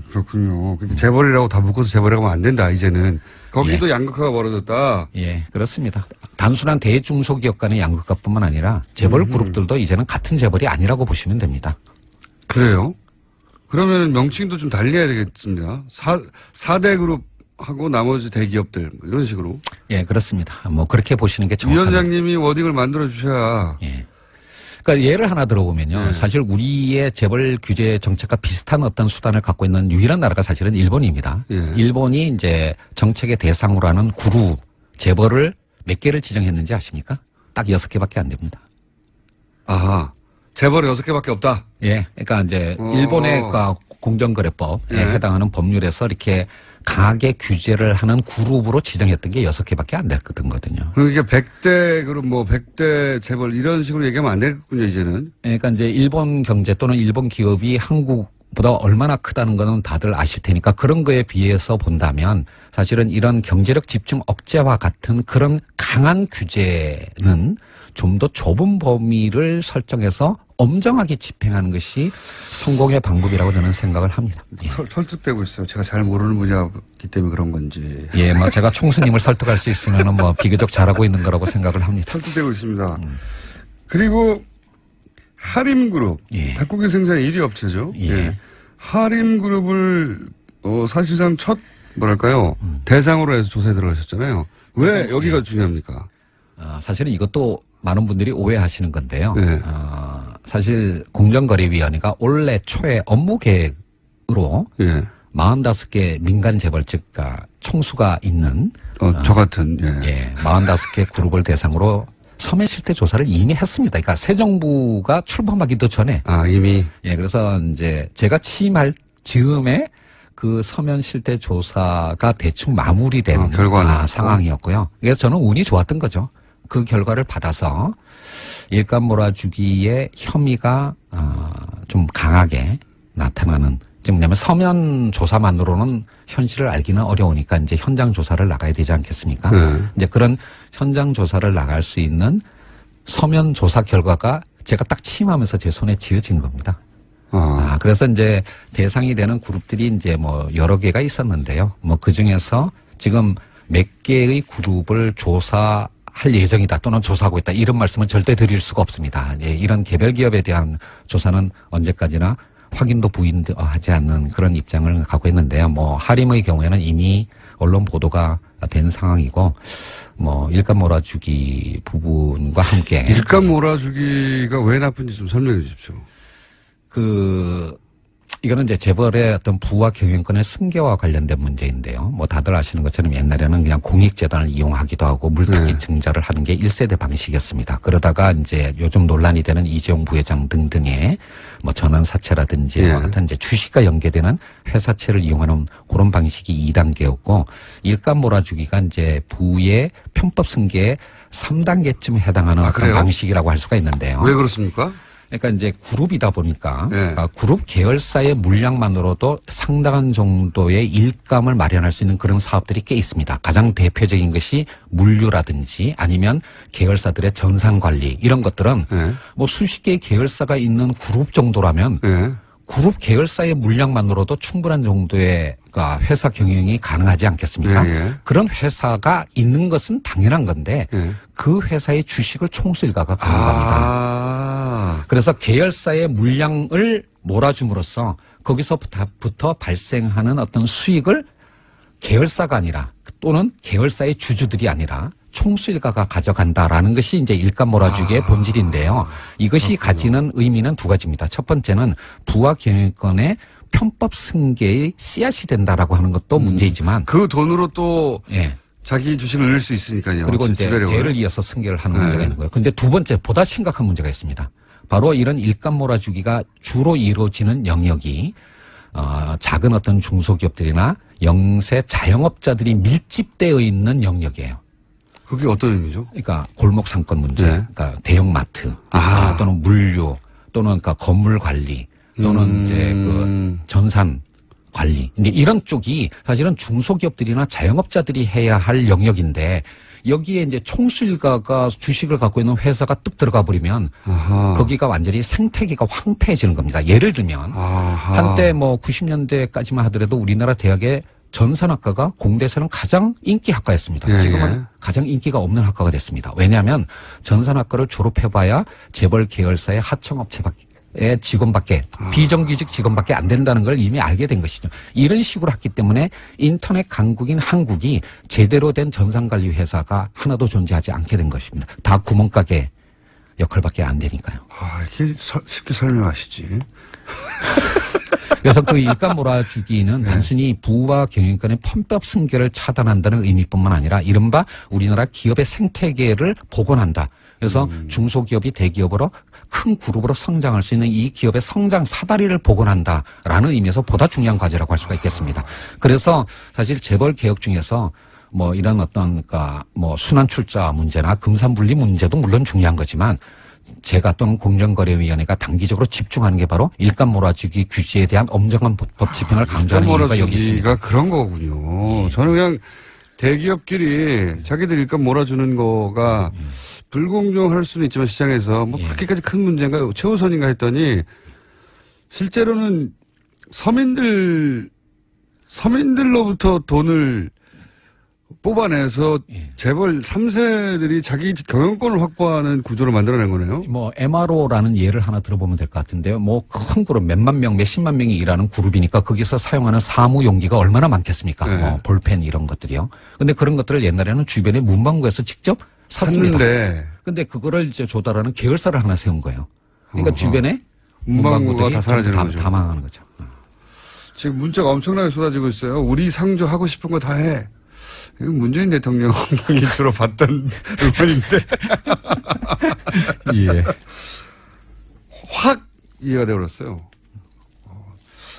그렇군요. 재벌이라고 다 묶어서 재벌이라고 하면 안 된다, 이제는. 거기도 양극화가 벌어졌다. 예, 그렇습니다. 단순한 대중소기업 간의 양극화뿐만 아니라 재벌 그룹들도 이제는 같은 재벌이 아니라고 보시면 됩니다. 그래요? 그러면 명칭도 좀 달리해야 되겠습니다. 4대 그룹하고 나머지 대기업들, 뭐 이런 식으로. 예, 그렇습니다. 뭐 그렇게 보시는 게 정확합니다. 위원장님이 워딩을 만들어 주셔야. 예. 그러니까 예를 하나 들어보면요. 네. 사실 우리의 재벌 규제 정책과 비슷한 어떤 수단을 갖고 있는 유일한 나라가 사실은 일본입니다. 예. 일본이 이제 정책의 대상으로 하는 그룹 재벌을 몇 개를 지정했는지 아십니까? 딱 6개밖에 안 됩니다. 아하. 재벌이 6개밖에 없다. 예. 그러니까 이제 일본의 공정거래법에 예. 해당하는 법률에서 이렇게 강하게 규제를 하는 그룹으로 지정했던 게 6개밖에 안 됐거든요. 그러니까 100대 그룹 뭐 100대 재벌 이런 식으로 얘기하면 안 되겠군요, 이제는. 그러니까 이제 일본 경제 또는 일본 기업이 한국보다 얼마나 크다는 거는 다들 아실 테니까 그런 거에 비해서 본다면 사실은 이런 경제력 집중 억제와 같은 그런 강한 규제는 좀 더 좁은 범위를 설정해서 엄정하게 집행하는 것이 성공의 방법이라고 저는 생각을 합니다. 예. 설득되고 있어요. 제가 잘 모르는 분야이기 때문에 그런 건지. 예, 뭐 제가 총수님을 설득할 수 있으면 뭐 비교적 잘하고 있는 거라고 생각을 합니다. 설득되고 있습니다. 그리고 하림그룹. 예. 닭고기 생산 1위 업체죠. 예. 하림그룹을 사실상 첫 뭐랄까요. 대상으로 해서 조사에 들어가셨잖아요. 왜 여기가 중요합니까? 사실은 이것도 많은 분들이 오해하시는 건데요. 네. 사실 공정거래위원회가 올해 초에 업무 계획으로 예. 45개 민간 재벌측가 총수가 있는 저 같은, 예, 45개 그룹을 대상으로 서면 실태 조사를 이미 했습니다. 그러니까 새 정부가 출범하기도 전에. 이미. 예, 그래서 이제 제가 취임할 즈음에 그 서면 실태 조사가 대충 마무리된 결과는 상황이었고요. 그래서 저는 운이 좋았던 거죠. 그 결과를 받아서 일감 몰아주기의 혐의가 좀 강하게 나타나는. 지금 뭐냐면 서면 조사만으로는 현실을 알기는 어려우니까 이제 현장 조사를 나가야 되지 않겠습니까? 이제 그런 현장 조사를 나갈 수 있는 서면 조사 결과가 제가 딱 취임하면서 제 손에 쥐어진 겁니다. 그래서 이제 대상이 되는 그룹들이 이제 뭐 여러 개가 있었는데요. 뭐 그 중에서 지금 몇 개의 그룹을 조사할 예정이다 또는 조사하고 있다 이런 말씀은 절대 드릴 수가 없습니다. 예, 이런 개별 기업에 대한 조사는 언제까지나 확인도 부인도 하지 않는 그런 입장을 갖고 있는데요. 뭐 하림의 경우에는 이미 언론 보도가 된 상황이고 뭐 일감 몰아주기 부분과 함께 일감 몰아주기가 왜 나쁜지 좀 설명해 주십시오. 이거는 이제 재벌의 어떤 부와 경영권의 승계와 관련된 문제인데요. 뭐 다들 아시는 것처럼 옛날에는 그냥 공익재단을 이용하기도 하고 물타기 증자를 하는 게 1세대 방식이었습니다. 그러다가 이제 요즘 논란이 되는 이재용 부회장 등등의 뭐 전환 사채라든지 같은 이제 주식과 연계되는 회사채를 이용하는 그런 방식이 2단계였고 일감 몰아주기가 이제 부의 편법 승계의 3단계쯤 해당하는 어떤 방식이라고 할 수가 있는데요. 왜 그렇습니까? 그러니까 이제 그룹이다 보니까 그러니까 그룹 계열사의 물량만으로도 상당한 정도의 일감을 마련할 수 있는 그런 사업들이 꽤 있습니다. 가장 대표적인 것이 물류라든지 아니면 계열사들의 전산 관리 이런 것들은 뭐 수십 개의 계열사가 있는 그룹 정도라면 그룹 계열사의 물량만으로도 충분한 정도의 회사 경영이 가능하지 않겠습니까? 그런 회사가 있는 것은 당연한 건데 그 회사의 주식을 총수일가가 가능합니다. 그래서 계열사의 물량을 몰아줌으로써 거기서부터 발생하는 어떤 수익을 계열사가 아니라 또는 계열사의 주주들이 아니라 총수일가가 가져간다라는 것이 이제 일감 몰아주기의 본질인데요. 이것이 가지는 의미는 두 가지입니다. 첫 번째는 부와 경영권의 편법 승계의 씨앗이 된다라고 하는 것도 문제이지만 그 돈으로 또 자기 주식을 늘릴 수 있으니까요. 그리고 이제 대를 이어서 승계를 하는 문제가 있는 거예요. 그런데 두 번째 보다 심각한 문제가 있습니다. 바로 이런 일감 몰아주기가 주로 이루어지는 영역이 작은 어떤 중소기업들이나 영세 자영업자들이 밀집되어 있는 영역이에요. 그게 어떤 의미죠? 그러니까 골목 상권 문제, 그러니까 대형마트 또는 물류 또는 그러니까 건물 관리 또는 이제 그 전산 관리. 근데 이런 쪽이 사실은 중소기업들이나 자영업자들이 해야 할 영역인데 여기에 이제 총수일가가 주식을 갖고 있는 회사가 뚝 들어가 버리면 아하. 거기가 완전히 생태계가 황폐해지는 겁니다. 예를 들면 아하. 한때 뭐 90년대까지만 하더라도 우리나라 대학의 전산학과가 공대에서는 가장 인기 학과였습니다. 예, 지금은 예. 가장 인기가 없는 학과가 됐습니다. 왜냐하면 전산학과를 졸업해봐야 재벌 계열사의 하청업체의 직원밖에 비정규직 직원밖에 안 된다는 걸 이미 알게 된 것이죠. 이런 식으로 했기 때문에 인터넷 강국인 한국이 제대로 된 전산관리 회사가 하나도 존재하지 않게 된 것입니다. 다 구멍가게 역할밖에 안 되니까요. 아, 이렇게 쉽게 설명하시지. 그래서 그 일감 몰아주기는 단순히 부와 경영 간의 편법 승계를 차단한다는 의미뿐만 아니라 이른바 우리나라 기업의 생태계를 복원한다. 그래서 중소기업이 대기업으로 큰 그룹으로 성장할 수 있는 이 기업의 성장 사다리를 복원한다라는 의미에서 보다 중요한 과제라고 할 수가 있겠습니다. 그래서 사실 재벌 개혁 중에서 뭐 이런 어떤 그러니까 뭐 순환 출자 문제나 금산 분리 문제도 물론 중요한 거지만 제가 또는 공정거래위원회가 단기적으로 집중하는 게 바로 일감 몰아주기 규제에 대한 엄정한 법 집행을 강조하는 이유가 여기 있습니다. 그런 거군요. 저는 그냥 대기업끼리 자기들 일감 몰아주는 거가 불공정할 수는 있지만 시장에서 뭐 그렇게까지 큰 문제인가 최우선인가 했더니 실제로는 서민들로부터 돈을 뽑아내서 재벌 3세들이 자기 경영권을 확보하는 구조를 만들어낸 거네요. 뭐 MRO라는 예를 하나 들어보면 될 것 같은데요. 뭐 큰 그룹 몇만 명, 몇십만 명이 일하는 그룹이니까 거기서 사용하는 사무 용기가 얼마나 많겠습니까? 네. 뭐 볼펜 이런 것들이요. 근데 그런 것들을 옛날에는 주변에 문방구에서 직접 샀습니다. 근데 그거를 이제 조달하는 계열사를 하나 세운 거예요. 그러니까 주변에 문방구가 다 사라지는 다, 거죠. 다 망하는 거죠. 지금 문자가 엄청나게 쏟아지고 있어요. 우리 상조 하고 싶은 거 다 해. 이거 문재인 대통령이 주로 받던 의원인데 예. 확 이해가 되어버렸어요.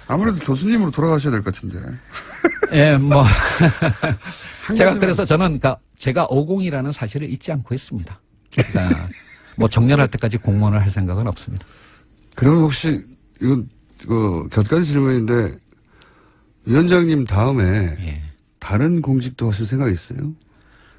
아무래도 교수님으로 돌아가셔야 될 것 같은데. 예, 뭐 제가 가지만- 그래서 저는 그러니까 제가 50이라는 사실을 잊지 않고 있습니다. 그러니까 뭐 정년할 때까지 공무원을 할 생각은 없습니다. 그러면 혹시 이건 곁가지 질문인데 위원장님 다음에 예. 다른 공직도 하실 생각 있어요?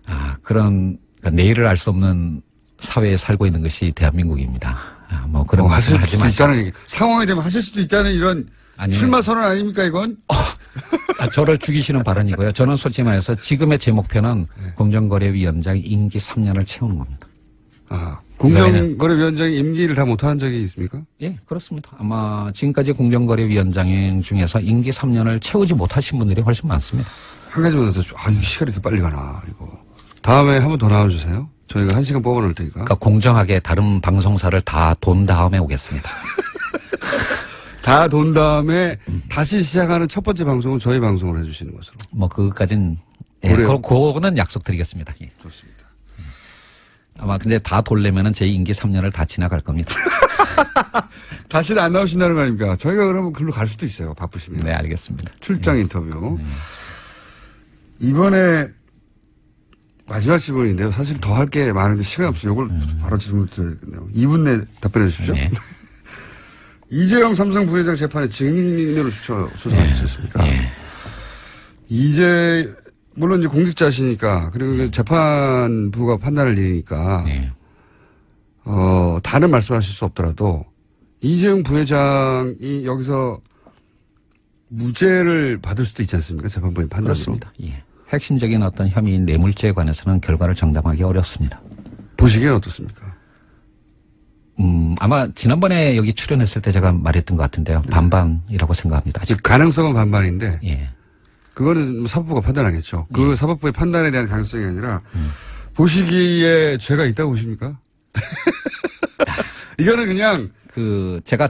아, 그런 그러니까 내일을 알 수 없는 사회에 살고 있는 것이 대한민국입니다. 아, 뭐 그런 하실 말씀 하지 수도 마시고. 있다는 얘기. 상황이 되면 하실 수도 있다는 이런 아니요. 출마 선언 아닙니까 이건? 아, 저를 죽이시는 발언이고요. 저는 솔직히 말해서 지금의 제 목표는 공정거래위원장 임기 3년을 채우는 겁니다. 아, 공정거래위원장이 임기를 다 못한 적이 있습니까? 예, 그렇습니다. 아마 지금까지 공정거래위원장 중에서 임기 3년을 채우지 못하신 분들이 훨씬 많습니다. 한 가지만 더, 이 시간이 이렇게 빨리 가나, 이거. 다음에 한 번 더 나와주세요. 저희가 1시간 뽑아놓을 테니까. 그러니까 공정하게 다른 방송사를 다 돈 다음에 오겠습니다. 다 돈 다음에 다시 시작하는 첫 번째 방송은 저희 방송을 해주시는 것으로. 뭐 그것까진 예, 그래요. 그거는 약속드리겠습니다. 예. 좋습니다. 아마 근데 다 돌려면은 제 임기 3년을 다 지나갈 겁니다. 다시는 안 나오신다는 거 아닙니까? 저희가 그러면 글로 갈 수도 있어요. 바쁘시면. 네, 알겠습니다. 출장 인터뷰. 이번에 마지막 질문인데요. 사실 더 할 게 많은데 시간이 없어요. 이걸 바로 질문 드려야겠네요. 2분 내에 답변해 주십시오. 네. 이재용 삼성 부회장 재판에 증인으로 수사하셨습니까? 예. 물론 이제 공직자시니까, 그리고 재판부가 판단할 일이니까, 예. 다른 말씀하실 수 없더라도, 이재용 부회장이 여기서 무죄를 받을 수도 있지 않습니까? 재판부의 판단으로. 그렇습니다. 예. 핵심적인 어떤 혐의인 뇌물죄에 관해서는 결과를 정당하기 어렵습니다. 보시기엔 어떻습니까? 아마 지난번에 여기 출연했을 때 제가 말했던 것 같은데요. 반반이라고 생각합니다. 아직. 즉, 가능성은 반반인데, 예. 그거는 사법부가 판단하겠죠. 그 사법부의 판단에 대한 가능성이 아니라, 보시기에 죄가 있다고 보십니까? 이거는 그냥, 제가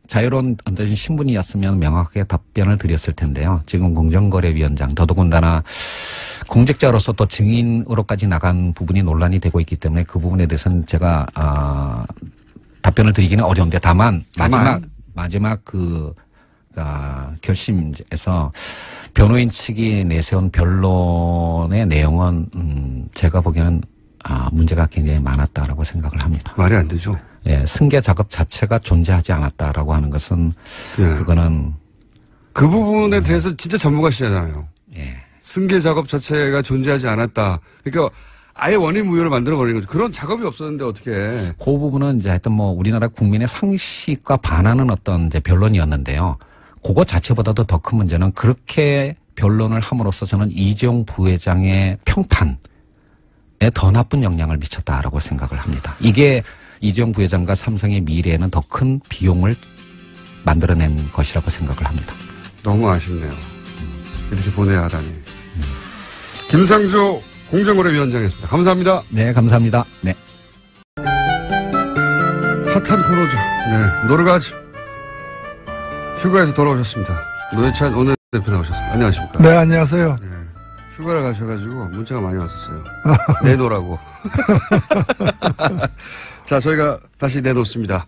자유로운 어떤 신분이었으면 명확하게 답변을 드렸을 텐데요. 지금 공정거래위원장 더더군다나 공직자로서 또 증인으로까지 나간 부분이 논란이 되고 있기 때문에 그 부분에 대해서는 제가 답변을 드리기는 어려운데 다만 마지막 결심에서 변호인 측이 내세운 변론의 내용은 제가 보기에는 문제가 굉장히 많았다라고 생각을 합니다. 말이 안 되죠. 예, 승계 작업 자체가 존재하지 않았다라고 하는 것은 예. 그거는 그 부분에 대해서 진짜 전문가시잖아요. 예. 승계 작업 자체가 존재하지 않았다. 그러니까 아예 원인 무효를 만들어 버리는 거죠. 그런 작업이 없었는데 어떻게 해. 그 부분은 이제 하여튼 뭐 우리나라 국민의 상식과 반하는 어떤 이제 변론이었는데요. 그거 자체보다도 더 큰 문제는 그렇게 변론을 함으로써 저는 이재용 부회장의 평판에 더 나쁜 영향을 미쳤다라고 생각을 합니다. 이게 이재용 부회장과 삼성의 미래에는 더 큰 비용을 만들어낸 것이라고 생각을 합니다. 너무 아쉽네요. 이렇게 보내야 하다니. 김상조 공정거래위원장이었습니다. 감사합니다. 네, 감사합니다. 네. 핫한 코너죠. 네, 노르가즈. 휴가에서 돌아오셨습니다. 노회찬 오늘 대표 나오셨습니다. 안녕하십니까? 네, 안녕하세요. 네, 휴가를 가셔가지고 문자가 많이 왔었어요. 내놓으라고. 자, 저희가 다시 내놓습니다.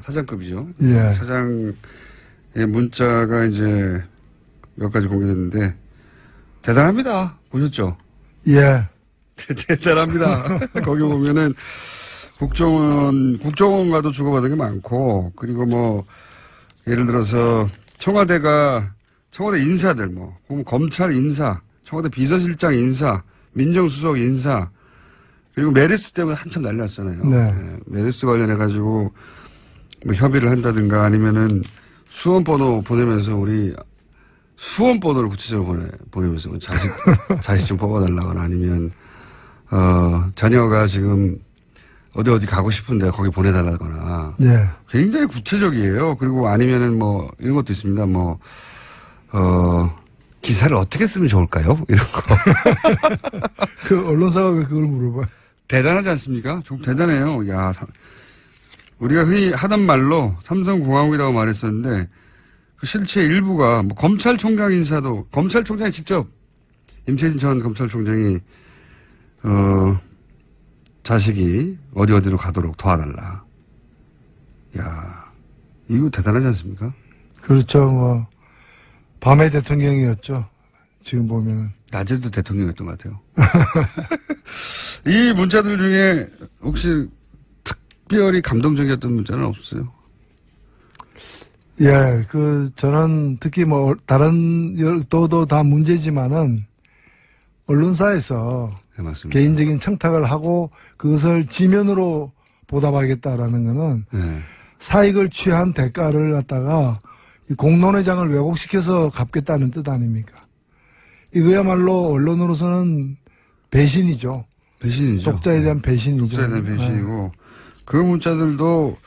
사장급이죠. 예. 사장의 문자가 이제 몇 가지 공개됐는데 대단합니다. 보셨죠? 예. 대단합니다. 거기 보면은 국정원과도 주고받은 게 많고, 그리고 뭐 예를 들어서 청와대 인사들 뭐 검찰 인사, 청와대 비서실장 인사, 민정수석 인사, 그리고 메르스 때문에 한참 난리 났잖아요. 네. 네, 메르스 관련해 가지고 뭐 협의를 한다든가 아니면은 수험번호 보내면서 우리 수험번호를 구체적으로 보내면서 자식 좀 뽑아달라거나 아니면 자녀가 지금 어디 가고 싶은데 거기 보내달라거나. 예. 굉장히 구체적이에요. 그리고 아니면은 뭐 이런 것도 있습니다. 뭐 기사를 어떻게 쓰면 좋을까요? 이런 거. 그 언론사가 왜 그걸 물어봐요? 대단하지 않습니까? 좀 대단해요. 야, 우리가 흔히 하던 말로 삼성공화국이라고 말했었는데 그 실체 일부가 뭐 검찰총장 인사도 검찰총장이 직접 임채진 전 검찰총장이 자식이 어디로 가도록 도와달라. 야, 이거 대단하지 않습니까? 그렇죠. 뭐 밤의 대통령이었죠. 지금 보면은. 낮에도 대통령이었던 것 같아요. 이 문자들 중에 혹시 특별히 감동적이었던 문자는 없어요? 예, 저는 특히 뭐 다른 또도 다 문제지만은 언론사에서 네, 맞습니다. 개인적인 청탁을 하고 그것을 지면으로 보답하겠다라는 거는 네. 사익을 취한 대가를 갖다가 이 공론회장을 왜곡시켜서 갚겠다는 뜻 아닙니까? 이거야말로 언론으로서는 배신이죠. 배신이죠. 독자에 대한 배신이죠. 독자에 대한 배신이고 그 문자들도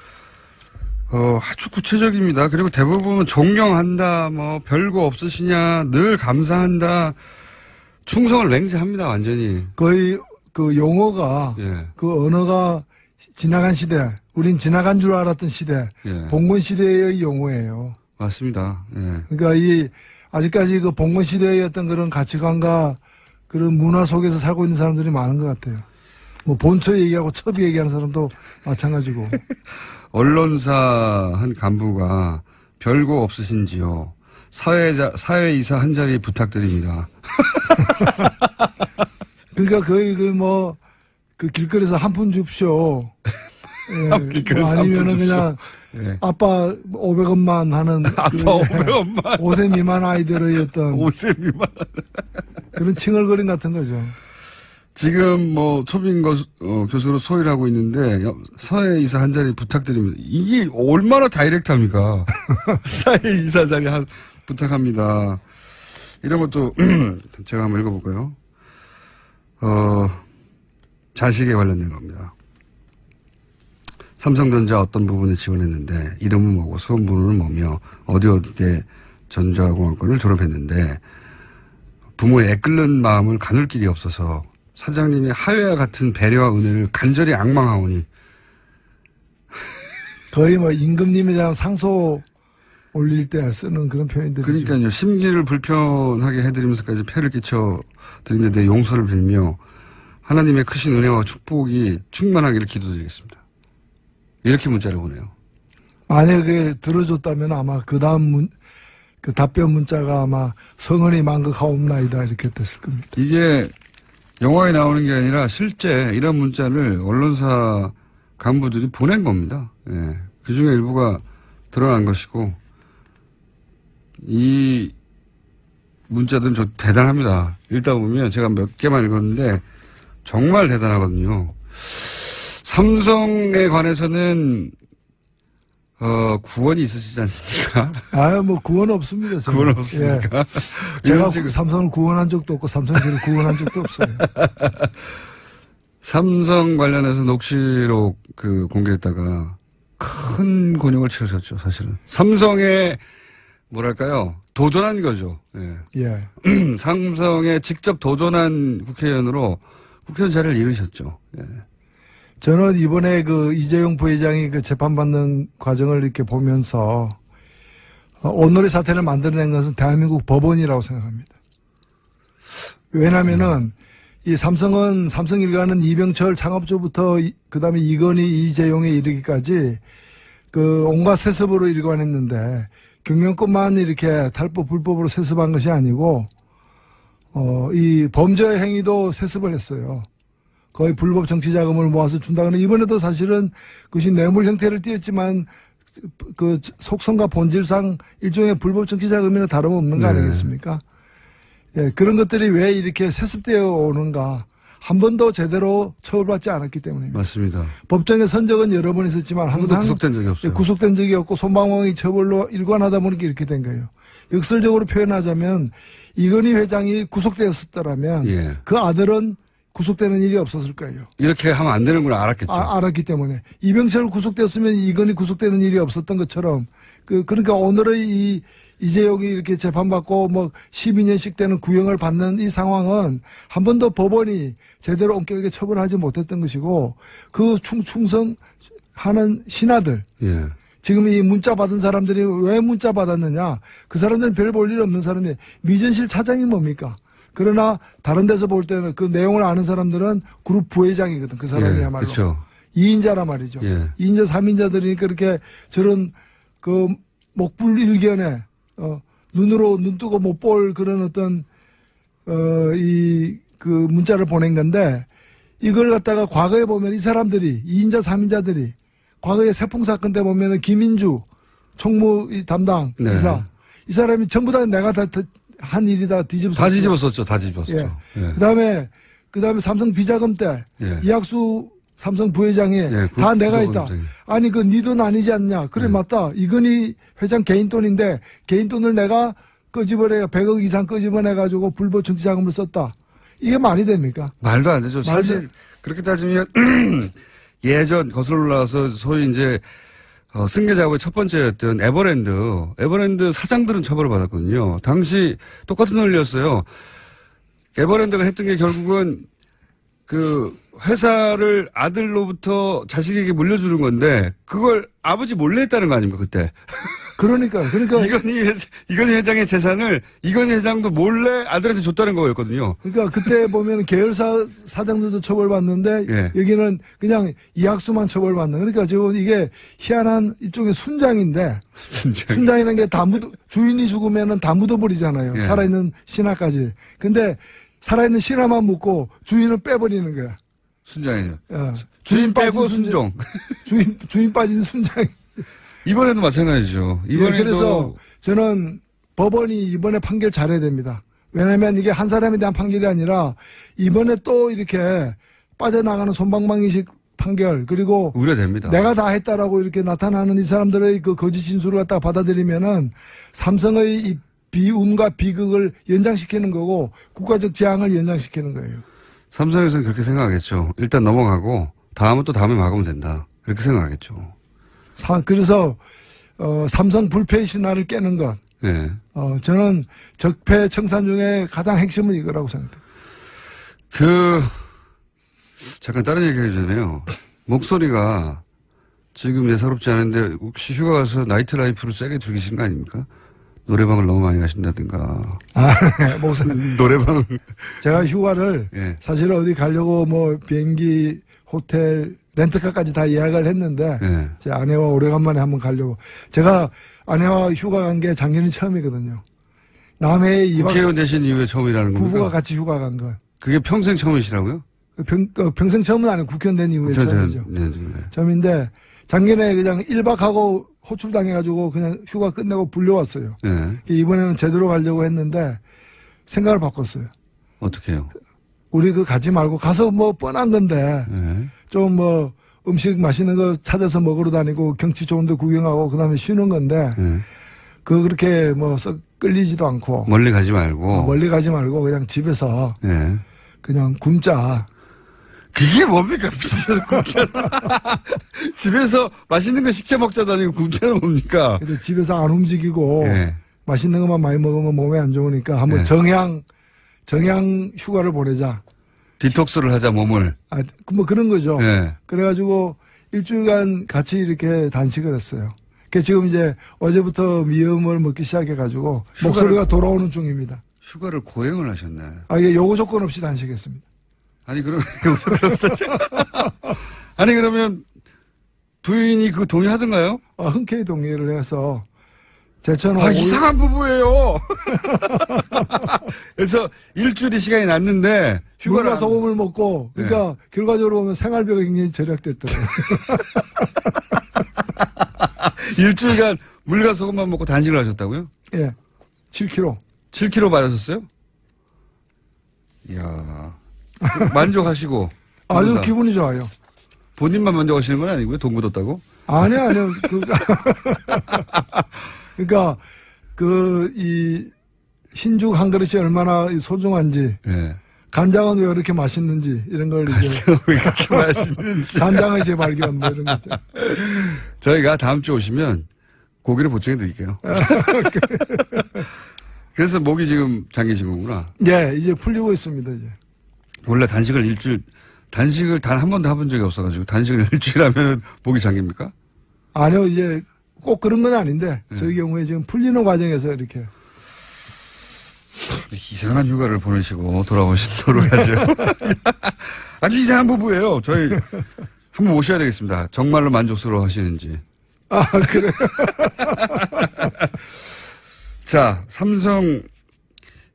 아주 구체적입니다. 그리고 대부분 존경한다, 뭐 별거 없으시냐, 늘 감사한다, 충성을 맹세합니다. 완전히. 거의 그 용어가 예. 그 언어가 지나간 시대, 우린 지나간 줄 알았던 시대, 예. 봉건 시대의 용어예요. 맞습니다. 예. 그러니까 아직까지 그 봉건 시대의 어떤 그런 가치관과 그런 문화 속에서 살고 있는 사람들이 많은 것 같아요. 뭐 본처 얘기하고 첩이 얘기하는 사람도 마찬가지고. 언론사 한 간부가 별거 없으신지요. 사회이사 한 자리 부탁드립니다. 그러니까 거의 그 길거리에서 한 푼 줍쇼. 예, 길거리에서 아니면은 그냥 예. 아빠 500원만 하는 아빠 500원만. 5세 미만 아이들의 어떤 5세 미만. 그런 칭얼거림 같은 거죠. 지금 뭐 초빙 교수로 소위를 하고 있는데 사회이사 한 자리 부탁드립니다. 이게 얼마나 다이렉트합니까? 사회이사 자리 부탁합니다. 이런 것도 제가 한번 읽어볼까요? 자식에 관련된 겁니다. 삼성전자 어떤 부분에 지원했는데 이름은 뭐고 수험번호는 뭐며 어디에 전자공학과를 졸업했는데 부모의 애끓는 마음을 가눌 길이 없어서 사장님의 하회와 같은 배려와 은혜를 간절히 악망하오니. 거의 뭐 임금님에 대한 상소 올릴 때 쓰는 그런 표현들이죠. 그러니까요. 심기를 불편하게 해드리면서까지 폐를 끼쳐 드리는데 용서를 빌며 하나님의 크신 은혜와 축복이 충만하기를 기도드리겠습니다. 이렇게 문자를 보내요. 만약에 들어줬다면 아마 그 다음 그 답변 문자가 아마 성은이 만극하옵나이다 이렇게 됐을 겁니다. 이게 영화에 나오는 게 아니라 실제 이런 문자를 언론사 간부들이 보낸 겁니다. 예. 그 중에 일부가 드러난 것이고, 이 문자들은 좀 대단합니다. 읽다 보면 제가 몇 개만 읽었는데 정말 대단하거든요. 삼성에 관해서는 구원이 있으시지 않습니까? 뭐 구원 없습니다. 저는. 구원 없습니까? 예. 제가 삼성을 구원한 적도 없고 삼성이 저를 구원한 적도 없어요. 삼성 관련해서 녹취록 공개했다가 큰 곤욕을 치르셨죠, 사실은. 삼성에 뭐랄까요? 도전한 거죠. 예. 예. 삼성에 직접 도전한 국회의원으로 국회의원 자리를 잃으셨죠. 예. 저는 이번에 이재용 부회장이 재판받는 과정을 이렇게 보면서 오늘의 사태를 만들어낸 것은 대한민국 법원이라고 생각합니다. 왜냐면은 이 삼성 일가는 이병철 창업주부터 그다음에 이건희, 이재용에 이르기까지 온갖 세습으로 일관했는데 경영권만 이렇게 탈법 불법으로 세습한 것이 아니고 이 범죄 행위도 세습을 했어요. 거의 불법 정치 자금을 모아서 준다고는 이번에도 사실은 그것이 뇌물 형태를 띄었지만 속성과 본질상 일종의 불법 정치 자금이나 다름없는 거 아니겠습니까? 예, 그런 것들이 왜 이렇게 세습되어 오는가. 한 번도 제대로 처벌받지 않았기 때문입니다. 맞습니다. 법정의 선적은 여러 번 있었지만 항상 구속된 적이 없어요. 구속된 적이 없고 손방망이 처벌로 일관하다 보니까 이렇게 된 거예요. 역설적으로 표현하자면 이건희 회장이 구속되었었다면 예. 그 아들은 구속되는 일이 없었을 거예요. 이렇게 하면 안 되는구나 알았겠죠. 알았기 때문에. 이병철 구속되었으면 이건희 구속되는 일이 없었던 것처럼 그러니까 오늘의 이재용이 이렇게 재판받고 12년씩 되는 구형을 받는 이 상황은 한 번도 법원이 제대로 엄격하게 처벌하지 못했던 것이고 그 충성하는 신하들. 예. 지금 이 문자 받은 사람들이 왜 문자 받았느냐. 그 사람들은 별 볼 일 없는 사람이 미전실 차장이 뭡니까? 그러나 다른 데서 볼 때는 그 내용을 아는 사람들은 그룹 부회장이거든. 그 사람이야말로. 그렇죠. 2인자란 말이죠. 예. 2인자, 3인자들이니까 그렇게 저런 목불일견에 눈으로 눈 뜨고 못 볼 그런 어떤 문자를 보낸 건데 이걸 갖다가 과거에 보면 이 사람들이 2인자, 3인자들이 과거에 세풍 사건 때 보면은 김인주 총무 담당 이사 이 사람이 전부 다 내가 다 한 일이다 뒤집었었죠. 다 뒤집었었죠. 다 뒤집었었죠. 예. 예. 그다음에 삼성 비자금 때 예. 이학수 삼성 부회장이 다 내가 있다. 아니 네 돈 아니지 않냐. 그래 맞다. 이건희 회장 개인 돈인데 개인 돈을 내가 끄집어내 100억 이상 끄집어내가지고 불법 정치 자금을 썼다. 이게 말이 됩니까? 말도 안 되죠. 사실 그렇게 따지면 예전 거슬러 올라와서 소위 이제 승계 작업의 첫 번째였던 에버랜드 사장들은 처벌을 받았거든요. 당시 똑같은 논리였어요. 에버랜드가 했던 게 결국은 회사를 아들로부터 자식에게 물려주는 건데 그걸 아버지 몰래 했다는 거 아닙니까 그때? 그러니까 이건희 회장의 재산을 이건희 회장도 몰래 아들한테 줬다는 거였거든요. 그러니까 그때 보면 계열사 사장들도 처벌받는데 예. 여기는 그냥 이학수만 처벌받는. 그러니까 지금 이게 희한한 일종의 순장인데 순장이라는 게 주인이 죽으면은 다 묻어버리잖아요. 예. 살아있는 신하까지. 근데 살아있는 신하만 묻고 주인은 빼버리는 거야. 순장이죠. 주인 빼고 순종. 주인 빠진 순장. 이번에도 마찬가지죠. 이번에도. 그래서 저는 법원이 이번에 판결 잘해야 됩니다. 왜냐하면 이게 한 사람에 대한 판결이 아니라 이번에 또 이렇게 빠져나가는 손방망이식 판결 그리고 우려됩니다. 내가 다 했다라고 이렇게 나타나는 이 사람들의 거짓 진술을 갖다가 받아들이면은 삼성의 이 비운과 비극을 연장시키는 거고 국가적 재앙을 연장시키는 거예요. 삼성에서는 그렇게 생각하겠죠. 일단 넘어가고 다음은 또 다음에 막으면 된다. 그렇게 생각하겠죠. 그래서 삼성 불패의 신화를 깨는 것. 네. 저는 적폐 청산 중에 가장 핵심은 이거라고 생각해요. 잠깐 다른 얘기 해주잖아요. 목소리가 지금 예사롭지 않은데 혹시 휴가 가서 나이트 라이프를 세게 즐기신 거 아닙니까? 노래방을 너무 많이 가신다든가. 네. 노래방. 제가 휴가를 예. 사실 어디 가려고 비행기, 호텔, 렌트카까지 다 예약을 했는데 예. 제 아내와 오래간만에 한번 가려고. 제가 아내와 휴가 간 게 작년이 처음이거든요. 남해에 국회의원 되신 이후에 처음이라는 겁니까? 부부가 같이 휴가 간 거. 그게 평생 처음이시라고요? 평생 처음은 아니고 국회의원 된 이후에 처음이죠. 네. 처음인데 작년에 그냥 1박하고 호출당해가지고 그냥 휴가 끝내고 불려왔어요. 예. 이번에는 제대로 가려고 했는데 생각을 바꿨어요. 어떻게 해요? 우리 가지 말고 가서 뭐 뻔한 건데 예. 좀 뭐 음식 맛있는 거 찾아서 먹으러 다니고 경치 좋은 데 구경하고 그다음에 쉬는 건데 예. 그렇게 뭐 썩 끌리지도 않고 멀리 가지 말고. 멀리 가지 말고 그냥 집에서 예. 그냥 굶자. 그게 뭡니까? 굶자는. 집에서 맛있는 거 시켜 먹자도 아니고 굶자는 뭡니까? 근데 집에서 안 움직이고 예. 맛있는 것만 많이 먹으면 몸에 안 좋으니까 한번 예. 정향 휴가를 보내자. 디톡스를 하자, 몸을. 뭐 그런 거죠. 예. 그래가지고 일주일간 같이 이렇게 단식을 했어요. 지금 이제 어제부터 미음을 먹기 시작해가지고 목소리가 돌아오는 중입니다. 휴가를 고행을 하셨네. 이게 요구 조건 없이 단식했습니다. 아니, 그러면, 아니, 그러면 부인이 그거 동의하던가요? 흔쾌히 동의를 해서 제천 이상한 부부예요. 그래서 일주일이 시간이 났는데 휴가를 물과 소금을 먹고 그러니까 결과적으로 보면 생활비가 굉장히 절약됐더라고요. 일주일간 물과 소금만 먹고 단식을 하셨다고요? 예. 7kg. 7kg 받으셨어요? 이야. 만족하시고. 아주 기분이 좋아요. 본인만 만족하시는 건 아니고요? 돈 굳었다고? 아니요. 그러니까 이 흰죽 한 그릇이 얼마나 소중한지. 예. 간장은 왜 이렇게 맛있는지 이런 걸 이제 왜 이렇게 맛있는지. 간장의 재발견 뭐 이런 거죠. 저희가 다음 주 오시면 고기를 보충해 드릴게요. 그래서 목이 지금 잠기신 거구나. 예, 이제 풀리고 있습니다, 이제. 원래 단식을 단 한 번도 해본 적이 없어가지고 단식을 일주일 하면은 목이 잠깁니까? 아니요, 이제 꼭 그런 건 아닌데 저희 경우에 지금 풀리는 과정에서 이렇게. 이상한 휴가를 보내시고 돌아오시도록 하죠. 아주 이상한 부부예요. 저희 한번 모셔야 되겠습니다. 정말로 만족스러워 하시는지. 그래요? 자, 삼성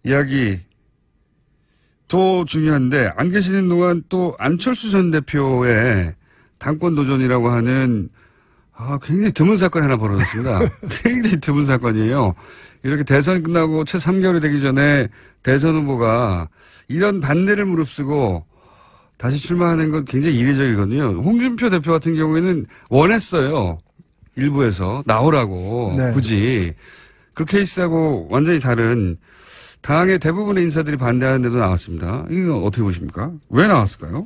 이야기 또 중요한데 안 계시는 동안 또 안철수 전 대표의 당권 도전이라고 하는 굉장히 드문 사건이 하나 벌어졌습니다. 굉장히 드문 사건이에요. 이렇게 대선 끝나고 채 3개월이 되기 전에 대선 후보가 이런 반대를 무릅쓰고 다시 출마하는 건 굉장히 이례적이거든요. 홍준표 대표 같은 경우에는 원했어요. 일부에서 나오라고 네. 굳이. 그 케이스하고 완전히 다른 당의 대부분의 인사들이 반대하는데도 나왔습니다. 이거 어떻게 보십니까? 왜 나왔을까요?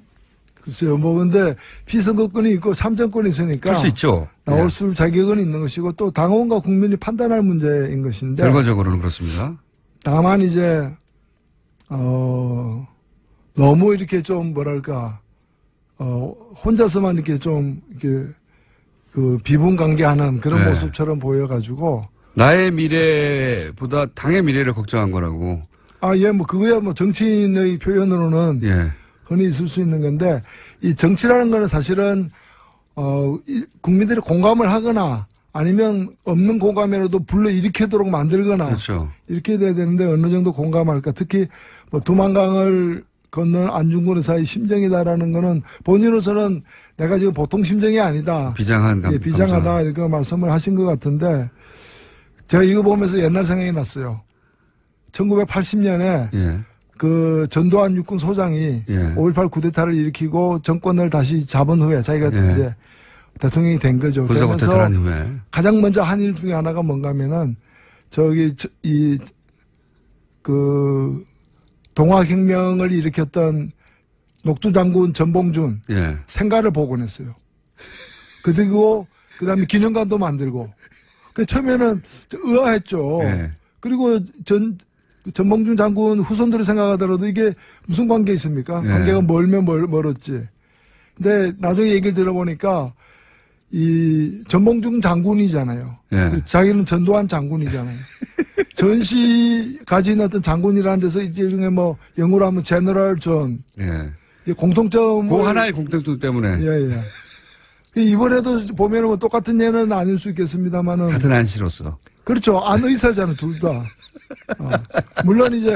글쎄요, 근데 피선거권이 있고 참정권이 있으니까. 할 수 있죠. 나올 수 자격은 있는 것이고 또 당원과 국민이 판단할 문제인 것인데. 결과적으로는 그렇습니다. 다만 이제, 너무 이렇게 좀 혼자서만 이렇게 좀, 비분관계하는 그런 모습처럼 보여가지고. 나의 미래보다 당의 미래를 걱정한 거라고. 그거야 정치인의 표현으로는. 흔히 있을 수 있는 건데, 이 정치라는 거는 사실은, 국민들이 공감을 하거나 아니면 없는 공감이라도 불러일으키도록 만들거나. 그렇죠. 이렇게 돼야 되는데 어느 정도 공감할까. 특히 두만강을 건넌 안중근 의사의 심정이다라는 거는 본인으로서는 내가 지금 보통 심정이 아니다. 비장하다. 이렇게 말씀을 하신 것 같은데, 제가 이거 보면서 옛날 생각이 났어요. 1980년에 전두환 육군 소장이 5.18 쿠데타를 일으키고 정권을 다시 잡은 후에 자기가 이제 대통령이 된 거죠. 그래서 가장 먼저 한 일 중에 하나가 뭔가 하면은 동학혁명을 일으켰던 녹두장군 전봉준 생가를 복원했어요. 그리고 그다음에 기념관도 만들고. 처음에는 의아했죠. 그리고 전봉준 장군 후손들을 생각하더라도 이게 무슨 관계 있습니까? 관계가 멀면 멀었지. 근데 나중에 얘기를 들어보니까 이 전봉준 장군이잖아요. 자기는 전두환 장군이잖아요. 전시 가진 어떤 장군이라는 데서 이제 영어로 하면 제너럴 존. 공통점. 그 하나의 공통점 때문에. 이번에도 보면은 똑같은 예는 아닐 수 있겠습니다만은. 같은 안씨로서. 그렇죠. 안 의사잖아요, 둘 다. 물론 이제.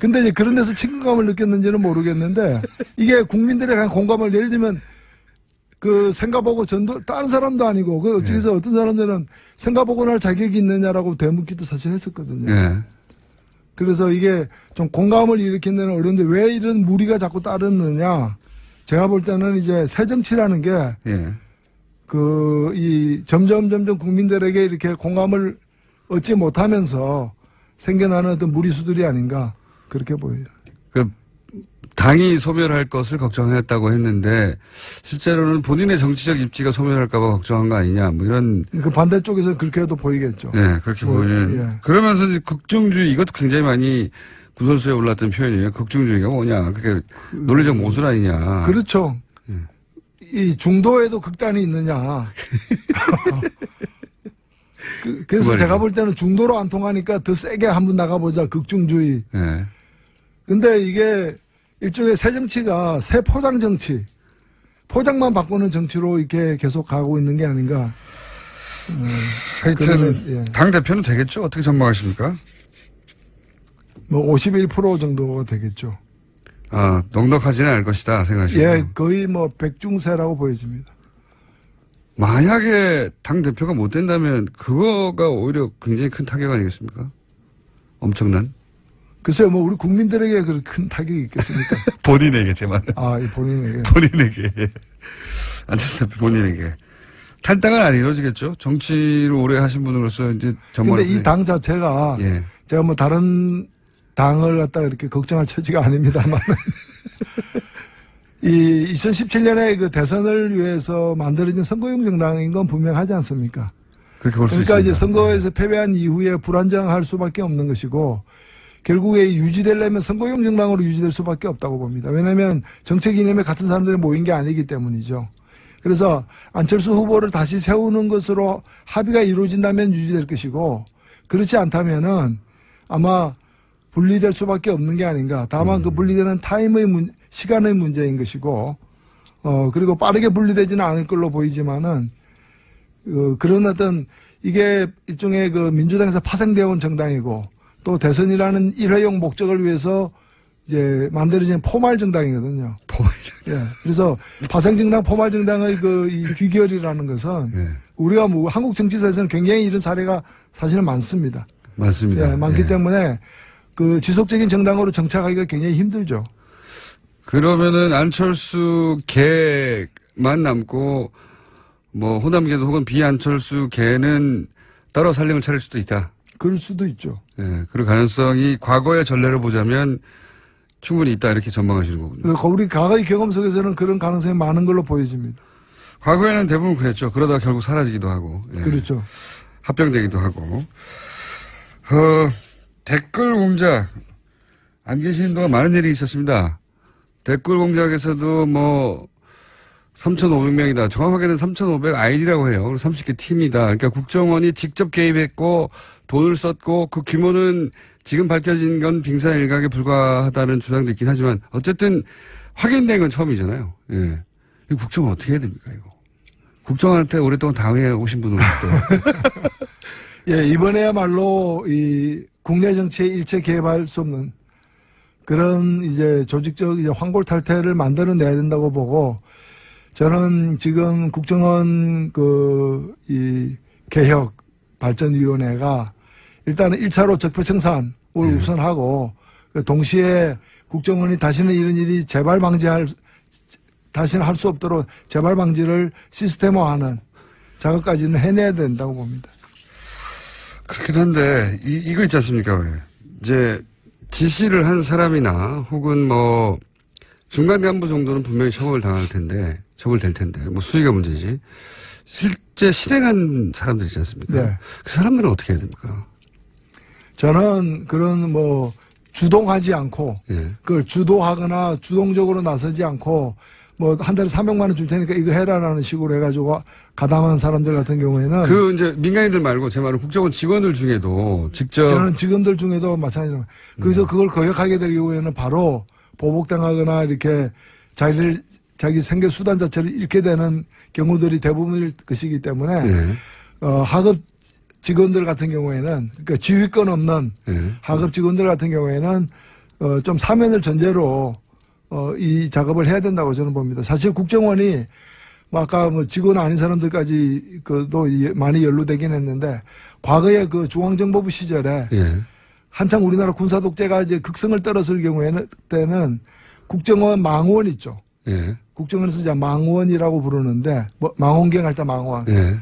근데 이제 그런 데서 친근감을 느꼈는지는 모르겠는데, 이게 국민들의 공감을 예를 들면, 그 생가보고 전도 다른 사람도 아니고 그 어찌해서 어떤 사람들은 생가보고 날 자격이 있느냐라고 되묻기도 사실 했었거든요. 예. 그래서 이게 좀 공감을 일으키는 데는 어려운데 왜 이런 무리가 자꾸 따르느냐. 제가 볼 때는 이제 새 정치라는 게 예. 점점 국민들에게 이렇게 공감을 얻지 못하면서 생겨나는 어떤 무리수들이 아닌가 그렇게 보여요. 그 당이 소멸할 것을 걱정했다고 했는데 실제로는 본인의 정치적 입지가 소멸할까봐 걱정한 거 아니냐 뭐 이런. 그 반대쪽에서 그렇게도 보이겠죠. 네, 그렇게 보이는. 예. 그러면서 이제 극중주의 이것도 굉장히 많이 구설수에 올랐던 표현이에요. 극중주의가 뭐냐? 그게 논리적 모술 아니냐? 그렇죠. 이 중도에도 극단이 있느냐. 그래서 제가 볼 때는 중도로 안 통하니까 더 세게 한번 나가보자. 극중주의. 네. 근데 이게 일종의 새 정치가 새 포장 정치. 포장만 바꾸는 정치로 이렇게 계속 가고 있는 게 아닌가. 하여튼, 예. 당대표는 되겠죠? 어떻게 전망하십니까? 뭐 51% 정도가 되겠죠. 아, 넉넉하지는 않을 것이다 생각하시고. 예, 거의 뭐 백중세라고 보여집니다. 만약에 당대표가 못 된다면 그거가 오히려 굉장히 큰 타격 아니겠습니까? 엄청난. 글쎄요, 뭐 우리 국민들에게 그런 큰 타격이 있겠습니까? 본인에게 제 말은. 아, 본인에게. 본인에게. 안철수 대표 본인에게. 탈당은 안 이루어지겠죠? 정치를 오래 하신 분으로서 이제 근데 이 당 자체가 예. 제가 뭐 다른 당을 갖다가 이렇게 걱정할 처지가 아닙니다만 이 2017년에 그 대선을 위해서 만들어진 선거용 정당인 건 분명하지 않습니까? 그렇게 볼 수 있습니다. 그러니까 이제 선거에서 패배한 이후에 불안정할 수밖에 없는 것이고 결국에 유지되려면 선거용 정당으로 유지될 수밖에 없다고 봅니다. 왜냐하면 정책 이념에 같은 사람들이 모인 게 아니기 때문이죠. 그래서 안철수 후보를 다시 세우는 것으로 합의가 이루어진다면 유지될 것이고 그렇지 않다면은 아마 분리될 수밖에 없는 게 아닌가. 다만 그 분리되는 시간의 문제인 것이고 그리고 빠르게 분리되지는 않을 걸로 보이지만은 그런 어떤 이게 일종의 그 민주당에서 파생되어 온 정당이고 또 대선이라는 일회용 목적을 위해서 이제 만들어진 포말 정당이거든요. 포말 예. 그래서 파생 정당, 포말 정당의 이 귀결이라는 것은 예. 우리가 뭐 한국 정치사에서는 굉장히 이런 사례가 사실은 많습니다. 맞습니다. 예, 많기 때문에 그 지속적인 정당으로 정착하기가 굉장히 힘들죠. 그러면은 안철수 개만 남고 뭐 호남계도 혹은 비안철수 개는 따로 살림을 차릴 수도 있다. 그럴 수도 있죠. 예, 그럴 가능성이 과거의 전례를 보자면 충분히 있다 이렇게 전망하시는 거군요. 우리 과거의 경험 속에서는 그런 가능성이 많은 걸로 보여집니다. 과거에는 대부분 그랬죠. 그러다가 결국 사라지기도 하고. 예. 그렇죠. 합병되기도 하고. 댓글 공작. 안 계시는 동안 많은 일이 있었습니다. 댓글 공작에서도 뭐 3,500명이다. 정확하게는 3,500 아이디라고 해요. 30개 팀이다. 그러니까 국정원이 직접 개입했고 돈을 썼고 그 규모는 지금 밝혀진 건 빙산일각에 불과하다는 주장도 있긴 하지만 어쨌든 확인된 건 처음이잖아요. 예. 이 국정원 어떻게 해야 됩니까, 이거? 국정원한테 오랫동안 당해 오신 분으로서 예, 이번에야말로 이 국내 정치에 일체 개입할 수 없는 그런 이제 조직적 이제 황골탈퇴를 만들어내야 된다고 보고 저는 지금 국정원 이 개혁 발전위원회가 일단은 1차로 적폐청산을 우선하고 동시에 국정원이 다시는 이런 일이 다시는 할 수 없도록 재발 방지를 시스템화하는 작업까지는 해내야 된다고 봅니다. 그렇긴 한데 이거 있지 않습니까? 왜? 이제 지시를 한 사람이나 혹은 뭐 중간 간부 정도는 분명히 처벌될 텐데 뭐 수위가 문제지. 실제 실행한 사람들 있지 않습니까? 네. 그 사람들은 어떻게 해야 됩니까? 저는 그런 뭐 주동하지 않고 예. 그걸 주도하거나 주동적으로 나서지 않고 뭐 한 달에 300만 원 줄 테니까 이거 해라라는 식으로 해가지고 가담한 사람들 같은 경우에는 그 이제 민간인들 말고 제 말은 국정원 직원들 중에도 직접 저는 직원들 중에도 마찬가지로 거기서 그걸 거역하게 될 경우에는 바로 보복당하거나 이렇게 자기 생계 수단 자체를 잃게 되는 경우들이 대부분일 것이기 때문에 예. 하급 직원들 같은 경우에는 그러니까 지휘권 없는 예. 하급 직원들 같은 경우에는 좀 사면을 전제로 이 작업을 해야 된다고 저는 봅니다. 사실 국정원이 뭐 아까 뭐 직원 아닌 사람들까지 그도 많이 연루되긴 했는데 과거에 그 중앙정보부 시절에 예. 한창 우리나라 군사 독재가 이제 극성을 떨었을 경우에는 때는 국정원 망원 있죠. 예. 국정원에서 이제 망원이라고 부르는데 뭐 망원경 할 때 망원. 예.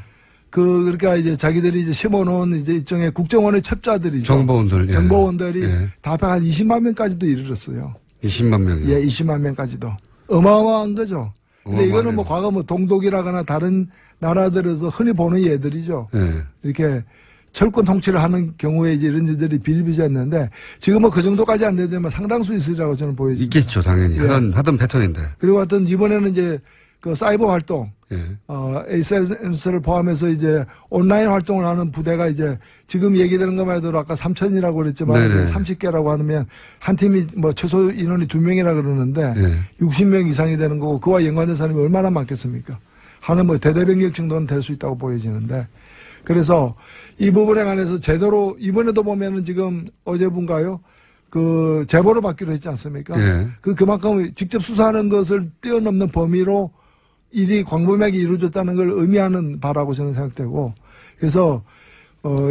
그러니까 이제 자기들이 이제 심어놓은 이제 일종의 국정원의 첩자들이죠. 정보원들. 예. 정보원들이 예. 다 합해 한 20만 명까지도 이르렀어요. 20만 명이요. 예, 20만 명까지도. 어마어마한 거죠. 근데 이거는 어마어마하네요. 뭐 과거 뭐 동독이라거나 다른 나라들에서 흔히 보는 예들이죠. 예. 이렇게 철권 통치를 하는 경우에 이제 이런 일들이 비일비재했는데 지금은 그 정도까지 안 되지만 상당수 있으리라고 저는 보여집니다. 있겠죠, 당연히. 예. 하던 패턴인데. 그리고 하여튼 이번에는 이제 그 사이버 활동, 예. SNS를 포함해서 이제 온라인 활동을 하는 부대가 이제 지금 얘기되는 것만 해도 아까 3,000이라고 그랬지만 네네. 30개라고 하면 한 팀이 뭐 최소 인원이 2명이라 그러는데 예. 60명 이상이 되는 거고 그와 연관된 사람이 얼마나 많겠습니까? 하는 뭐 대대변경 정도는 될 수 있다고 보여지는데 그래서 이 부분에 관해서 제대로 이번에도 보면은 지금 어제분가요? 그 제보를 받기로 했지 않습니까? 예. 그만큼 직접 수사하는 것을 뛰어넘는 범위로 일이 광범위하게 이루어졌다는 걸 의미하는 바라고 저는 생각되고 그래서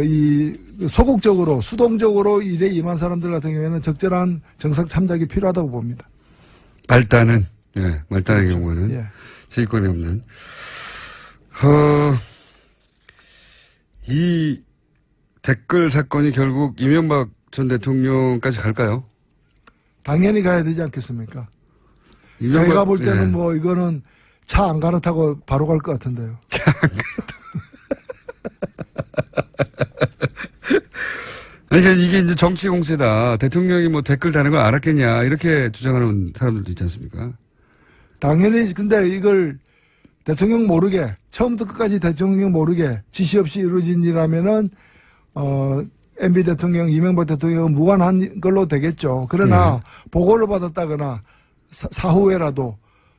이 소극적으로 수동적으로 일에 임한 사람들 같은 경우에는 적절한 정상 참작이 필요하다고 봅니다. 말단은 말단의 그렇죠. 경우에는 예. 지휘권이 없는. 이 댓글 사건이 결국 이명박 전 대통령까지 갈까요? 당연히 가야 되지 않겠습니까? 이명박- 저희가 볼 때는 예. 뭐 이거는 차 안 갈아타고 바로 갈 것 같은데요. 아니, 그러니까 이게 이제 정치 공세다. 대통령이 뭐 댓글 다는 걸 알았겠냐. 이렇게 주장하는 사람들도 있지 않습니까? 당연히 근데 이걸 대통령 모르게 처음부터 끝까지 대통령 모르게 지시 없이 이루어진 일이라면은 MB 대통령 이명박 대통령은 무관한 걸로 되겠죠. 그러나 보고를 받았다거나 사후에라도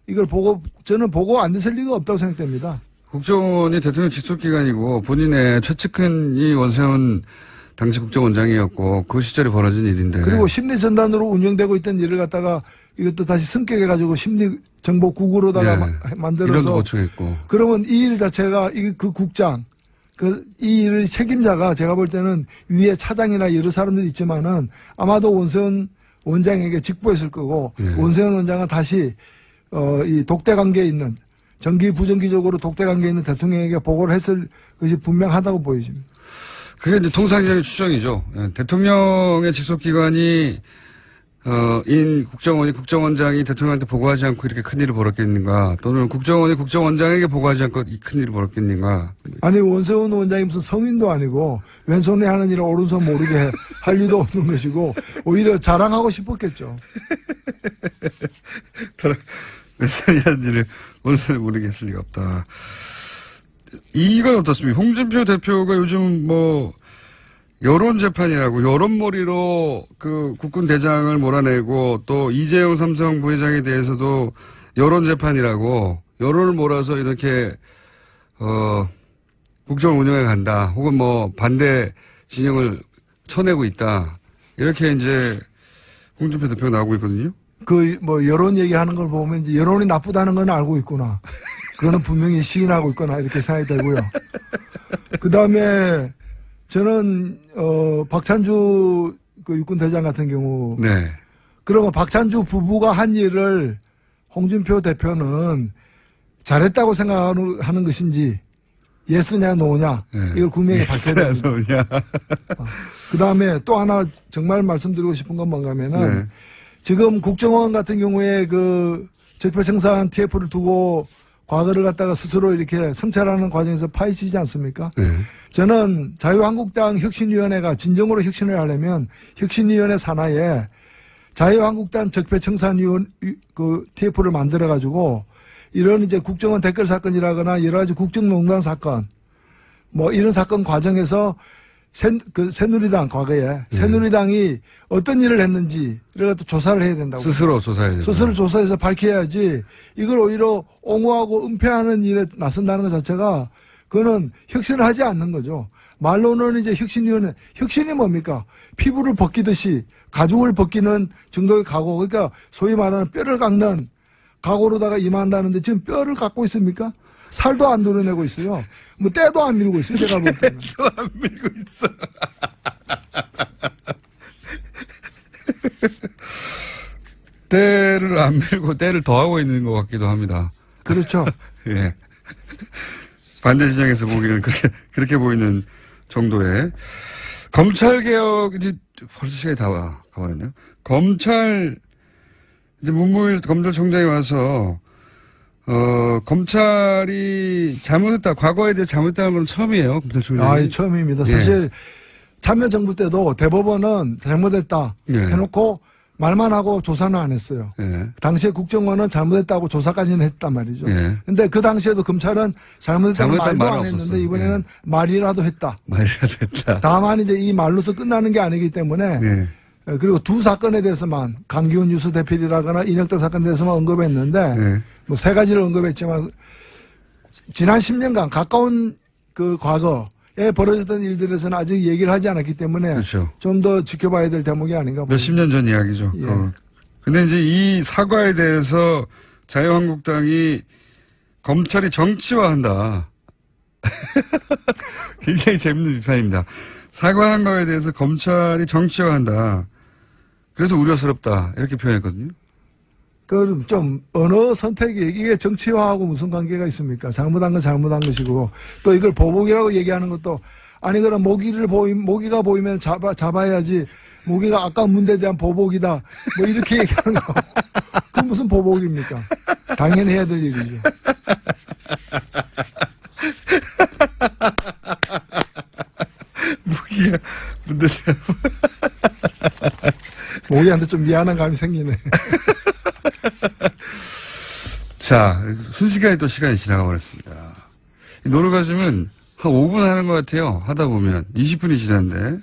이걸 보고 저는 보고 안 됐을 리가 없다고 생각됩니다. 국정원이 대통령 직속기관이고 본인의 최측근이 원세훈 당시 국정원장이었고 그 시절에 벌어진 일인데. 그리고 심리 전단으로 운영되고 있던 일을 갖다가 이것도 다시 승격해가지고 심리 정보국으로다가 이런도 만들어서 거쳐했고. 그러면 이 일 자체가 그 국장 이 일의 책임자가 제가 볼 때는 위에 차장이나 여러 사람들이 있지만은 아마도 원세훈 원장에게 직보했을 거고 원세훈 원장은 다시 이 독대 관계에 있는 정기 부정기적으로 독대 관계에 있는 대통령에게 보고를 했을 것이 분명하다고 보여집니다. 그게 이제 통상적인 추정이죠. 예, 대통령의 직속기관이 인 국정원이 국정원장이 대통령한테 보고하지 않고 이렇게 큰일을 벌였겠는가, 또는 국정원이 국정원장에게 보고하지 않고 이 큰일을 벌였겠는가. 아니 원세훈 원장이 무슨 성인도 아니고 왼손에 하는 일을 오른손 모르게 할 리도 없는 것이고 오히려 자랑하고 싶었겠죠. 왼손이 하는 일을 오른손을 모르게 했을 리가 없다. 이건 어떻습니까? 홍준표 대표가 요즘 뭐 여론재판이라고 여론몰이로 그 국군 대장을 몰아내고 또 이재용 삼성 부회장에 대해서도 여론재판이라고 여론을 몰아서 이렇게 국정을 운영해 간다, 혹은 뭐 반대 진영을 쳐내고 있다, 이렇게 이제 홍준표 대표가 나오고 있거든요. 그 뭐 여론 얘기하는 걸 보면 이제 여론이 나쁘다는 건 알고 있구나. 그거는 분명히 시인하고 있거나 이렇게 생각이 되고요. 그 다음에 저는 박찬주 그 육군 대장 같은 경우, 네. 그러면 박찬주 부부가 한 일을 홍준표 대표는 잘했다고 생각하는 것인지 예스냐 노냐, 네. 이걸 국민에게 밝혀야 됩니다. 그 다음에 또 하나 정말 말씀드리고 싶은 건 뭔가면은 네. 지금 국정원 같은 경우에 그 적폐청산 TF를 두고 과거를 갖다가 스스로 이렇게 성찰하는 과정에서 파헤치지 않습니까? 네. 저는 자유한국당 혁신위원회가 진정으로 혁신을 하려면 혁신위원회 산하에 자유한국당 적폐청산위원 그 TF를 만들어 가지고 이런 이제 국정원 댓글 사건이라거나 여러 가지 국정농단 사건 뭐 이런 사건 과정에서 새누리당 과거에 새누리당이 어떤 일을 했는지를 또 조사를 해야 된다고. 스스로 조사해야 된다. 스스로 조사해서 밝혀야지 이걸 오히려 옹호하고 은폐하는 일에 나선다는 것 자체가 그거는 혁신을 하지 않는 거죠. 말로는 이제 혁신위원회, 혁신이 뭡니까? 피부를 벗기듯이 가죽을 벗기는 정도의 각오, 그러니까 소위 말하는 뼈를 깎는 각오로다가 임한다는데 지금 뼈를 깎고 있습니까? 살도 안 도려내고 있어요. 뭐 때도 안 밀고 있어요. 제가 볼 때는. 때도 안 밀고 있어. 때를 안 밀고 때를 더하고 있는 것 같기도 합니다. 그렇죠. 예. 반대 진영에서 보기에는 그렇게 보이는 정도의. 검찰개혁, 이제 벌써 시간이 다 가버렸네요. 검찰, 이제 문무일 검찰총장이 와서, 검찰이 잘못했다, 과거에 대해 잘못했다는 건 처음이에요, 검찰총장이. 처음입니다. 예. 사실 참여정부 때도 대법원은 잘못했다 예. 해놓고 말만 하고 조사는 안 했어요. 예. 당시에 국정원은 잘못했다고 조사까지는 했단 말이죠. 예. 근데 그 당시에도 검찰은 잘못했다는 말도 말은 안 없었어요. 했는데 이번에는 말이라도 했다. 말이라도 했다. 다만 이제 이 말로서 끝나는 게 아니기 때문에 예. 그리고 두 사건에 대해서만 강기훈 뉴스 대필이라거나 인혁대 사건에 대해서만 언급했는데 예. 뭐 세 가지를 언급했지만 지난 10년간 가까운 그 과거에 벌어졌던 일들에서는 아직 얘기를 하지 않았기 때문에 그렇죠. 좀 더 지켜봐야 될 대목이 아닌가 봅니다. 몇십 년 전 이야기죠. 예. 근데 이제 이 사과에 대해서 자유한국당이 검찰이 정치화한다. 굉장히 재밌는 비판입니다. 사과한 거에 대해서 검찰이 정치화한다. 그래서 우려스럽다. 이렇게 표현했거든요. 그 좀 언어 선택이 이게 정치화하고 무슨 관계가 있습니까? 잘못한 건 잘못한 것이고 또 이걸 보복이라고 얘기하는 것도 아니 그럼 모기가 보이면 잡아야지. 모기가 아까 문제에 대한 보복이다. 뭐 이렇게 얘기하는 거. 그건 무슨 보복입니까? 당연히 해야 될 일이죠. 모기가 문제 모기한테 좀 미안한 감이 생기네. 자, 순식간에 또 시간이 지나가 버렸습니다. 노를 가시면 한 5분 하는 것 같아요. 하다 보면 20분이 지났는데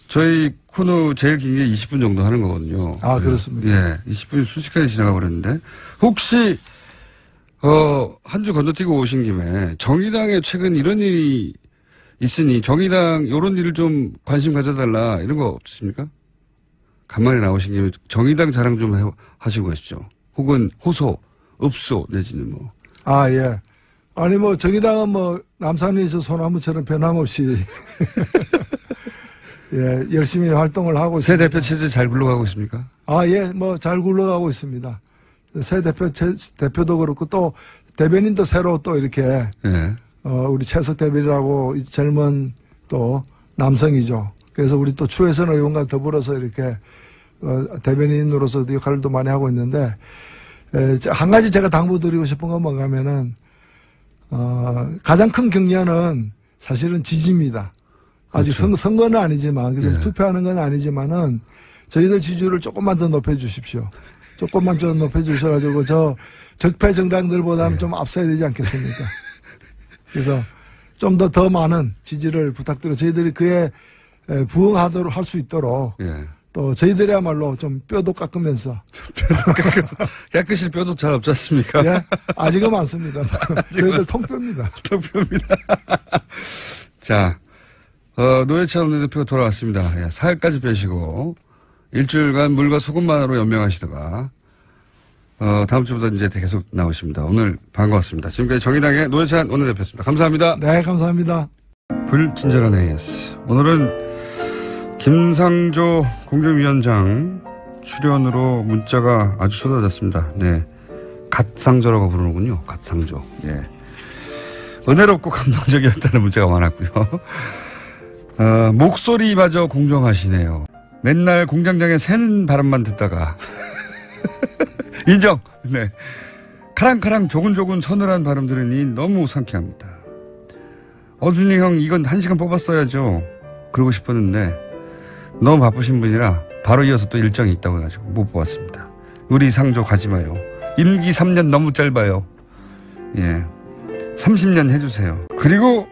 저희 코너 제일 긴 게 20분 정도 하는 거거든요. 아, 그렇습니까? 예, 20분이 순식간에 지나가 버렸는데 혹시 한 주 건너뛰고 오신 김에 정의당에 최근 이런 일이 있으니 정의당 이런 일을 좀 관심 가져달라 이런 거 없으십니까? 간만에 나오신 김에 정의당 자랑 좀 하시고 가시죠. 혹은 호소, 읍소 내지는 뭐. 아, 예. 아니 뭐 정의당은 뭐 남산에서 소나무처럼 변함없이 예, 열심히 활동을 하고 새 있습니다. 대표 체제 잘 굴러가고 있습니까? 아, 예, 뭐 잘 굴러가고 있습니다. 새 대표도 그렇고 또 대변인도 새로 또 이렇게 예. 우리 최석 대변이라고 이 젊은 또 남성이죠. 그래서 우리 또 추혜선 의원과 더불어서 이렇게 대변인으로서도 역할을 또 많이 하고 있는데 한 가지 제가 당부드리고 싶은 건 뭔가 하면은 가장 큰 격려는 사실은 지지입니다. 아직 그렇죠. 선거는 아니지만 그래서 예. 투표하는 건 아니지만은 저희들 지지율을 조금만 더 높여주십시오. 조금만 좀 높여주셔가지고 저 적폐 정당들보다는 예. 좀 앞서야 되지 않겠습니까? 그래서 좀 더 많은 지지를 부탁드려 저희들이 그에 부응하도록 할 수 있도록 예. 또 저희들이야말로 좀 뼈도 깎으면서 깎으실 뼈도 잘 없지 않습니까? 예? 아직은 많습니다. 저희들 통뼈입니다. 통뼈입니다. 자, 노회찬 원내대표가 돌아왔습니다. 예, 살까지 빼시고 일주일간 물과 소금만으로 연명하시다가 다음 주부터 이제 계속 나오십니다. 오늘 반가웠습니다. 지금까지 정의당의 노회찬 원내대표였습니다. 감사합니다. 네, 감사합니다. 불친절한 AS. 오늘은 김상조 공정위원장 출연으로 문자가 아주 쏟아졌습니다. 네. 갓상조라고 부르는군요. 갓상조. 예. 은혜롭고 감동적이었다는 문자가 많았고요. 목소리마저 공정하시네요. 맨날 공장장에 새는 바람만 듣다가. 인정! 네. 카랑카랑 조근조근 서늘한 바람 들으니 너무 상쾌합니다. 어준이 형, 이건 1시간 뽑았어야죠. 그러고 싶었는데, 너무 바쁘신 분이라 바로 이어서 또 일정이 있다고 해가지고 못 뽑았습니다. 우리 상조 가지 마요. 임기 3년 너무 짧아요. 예. 30년 해주세요. 그리고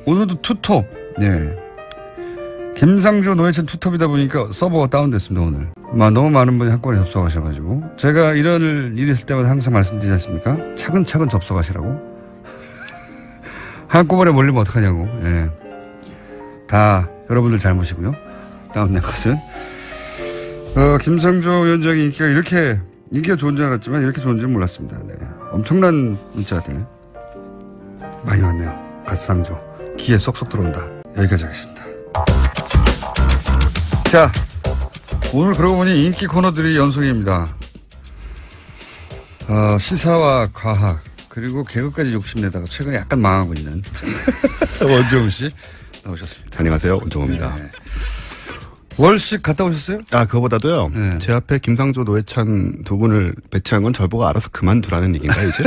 오늘도 투톱. 예. 김상조 노회찬 투톱이다 보니까 서버가 다운됐습니다, 오늘. 너무 많은 분이 한꺼번에 접속하셔가지고. 제가 이런 일이 있을 때마다 항상 말씀드리지 않습니까? 차근차근 접속하시라고. 한꺼번에 몰리면 어떡하냐고. 예. 다 여러분들 잘못이고요. 다운된 것은. 김상조 위원장의 인기가 좋은 줄 알았지만 이렇게 좋은 줄 몰랐습니다. 네. 엄청난 문자들. 많이 왔네요. 갓상조. 귀에 쏙쏙 들어온다. 여기까지 하겠습니다. 자, 오늘 그러고 보니 인기 코너들이 연속입니다. 시사와 과학, 그리고 개그까지 욕심내다가 최근에 약간 망하고 있는 원정우 씨 나오셨습니다. 안녕하세요. 원정우입니다. 네. 월식 갔다 오셨어요? 그거보다도요. 네. 제 앞에 김상조, 노회찬 두 분을 배치한 건 저를 보고 알아서 그만두라는 얘기인가요, 이제?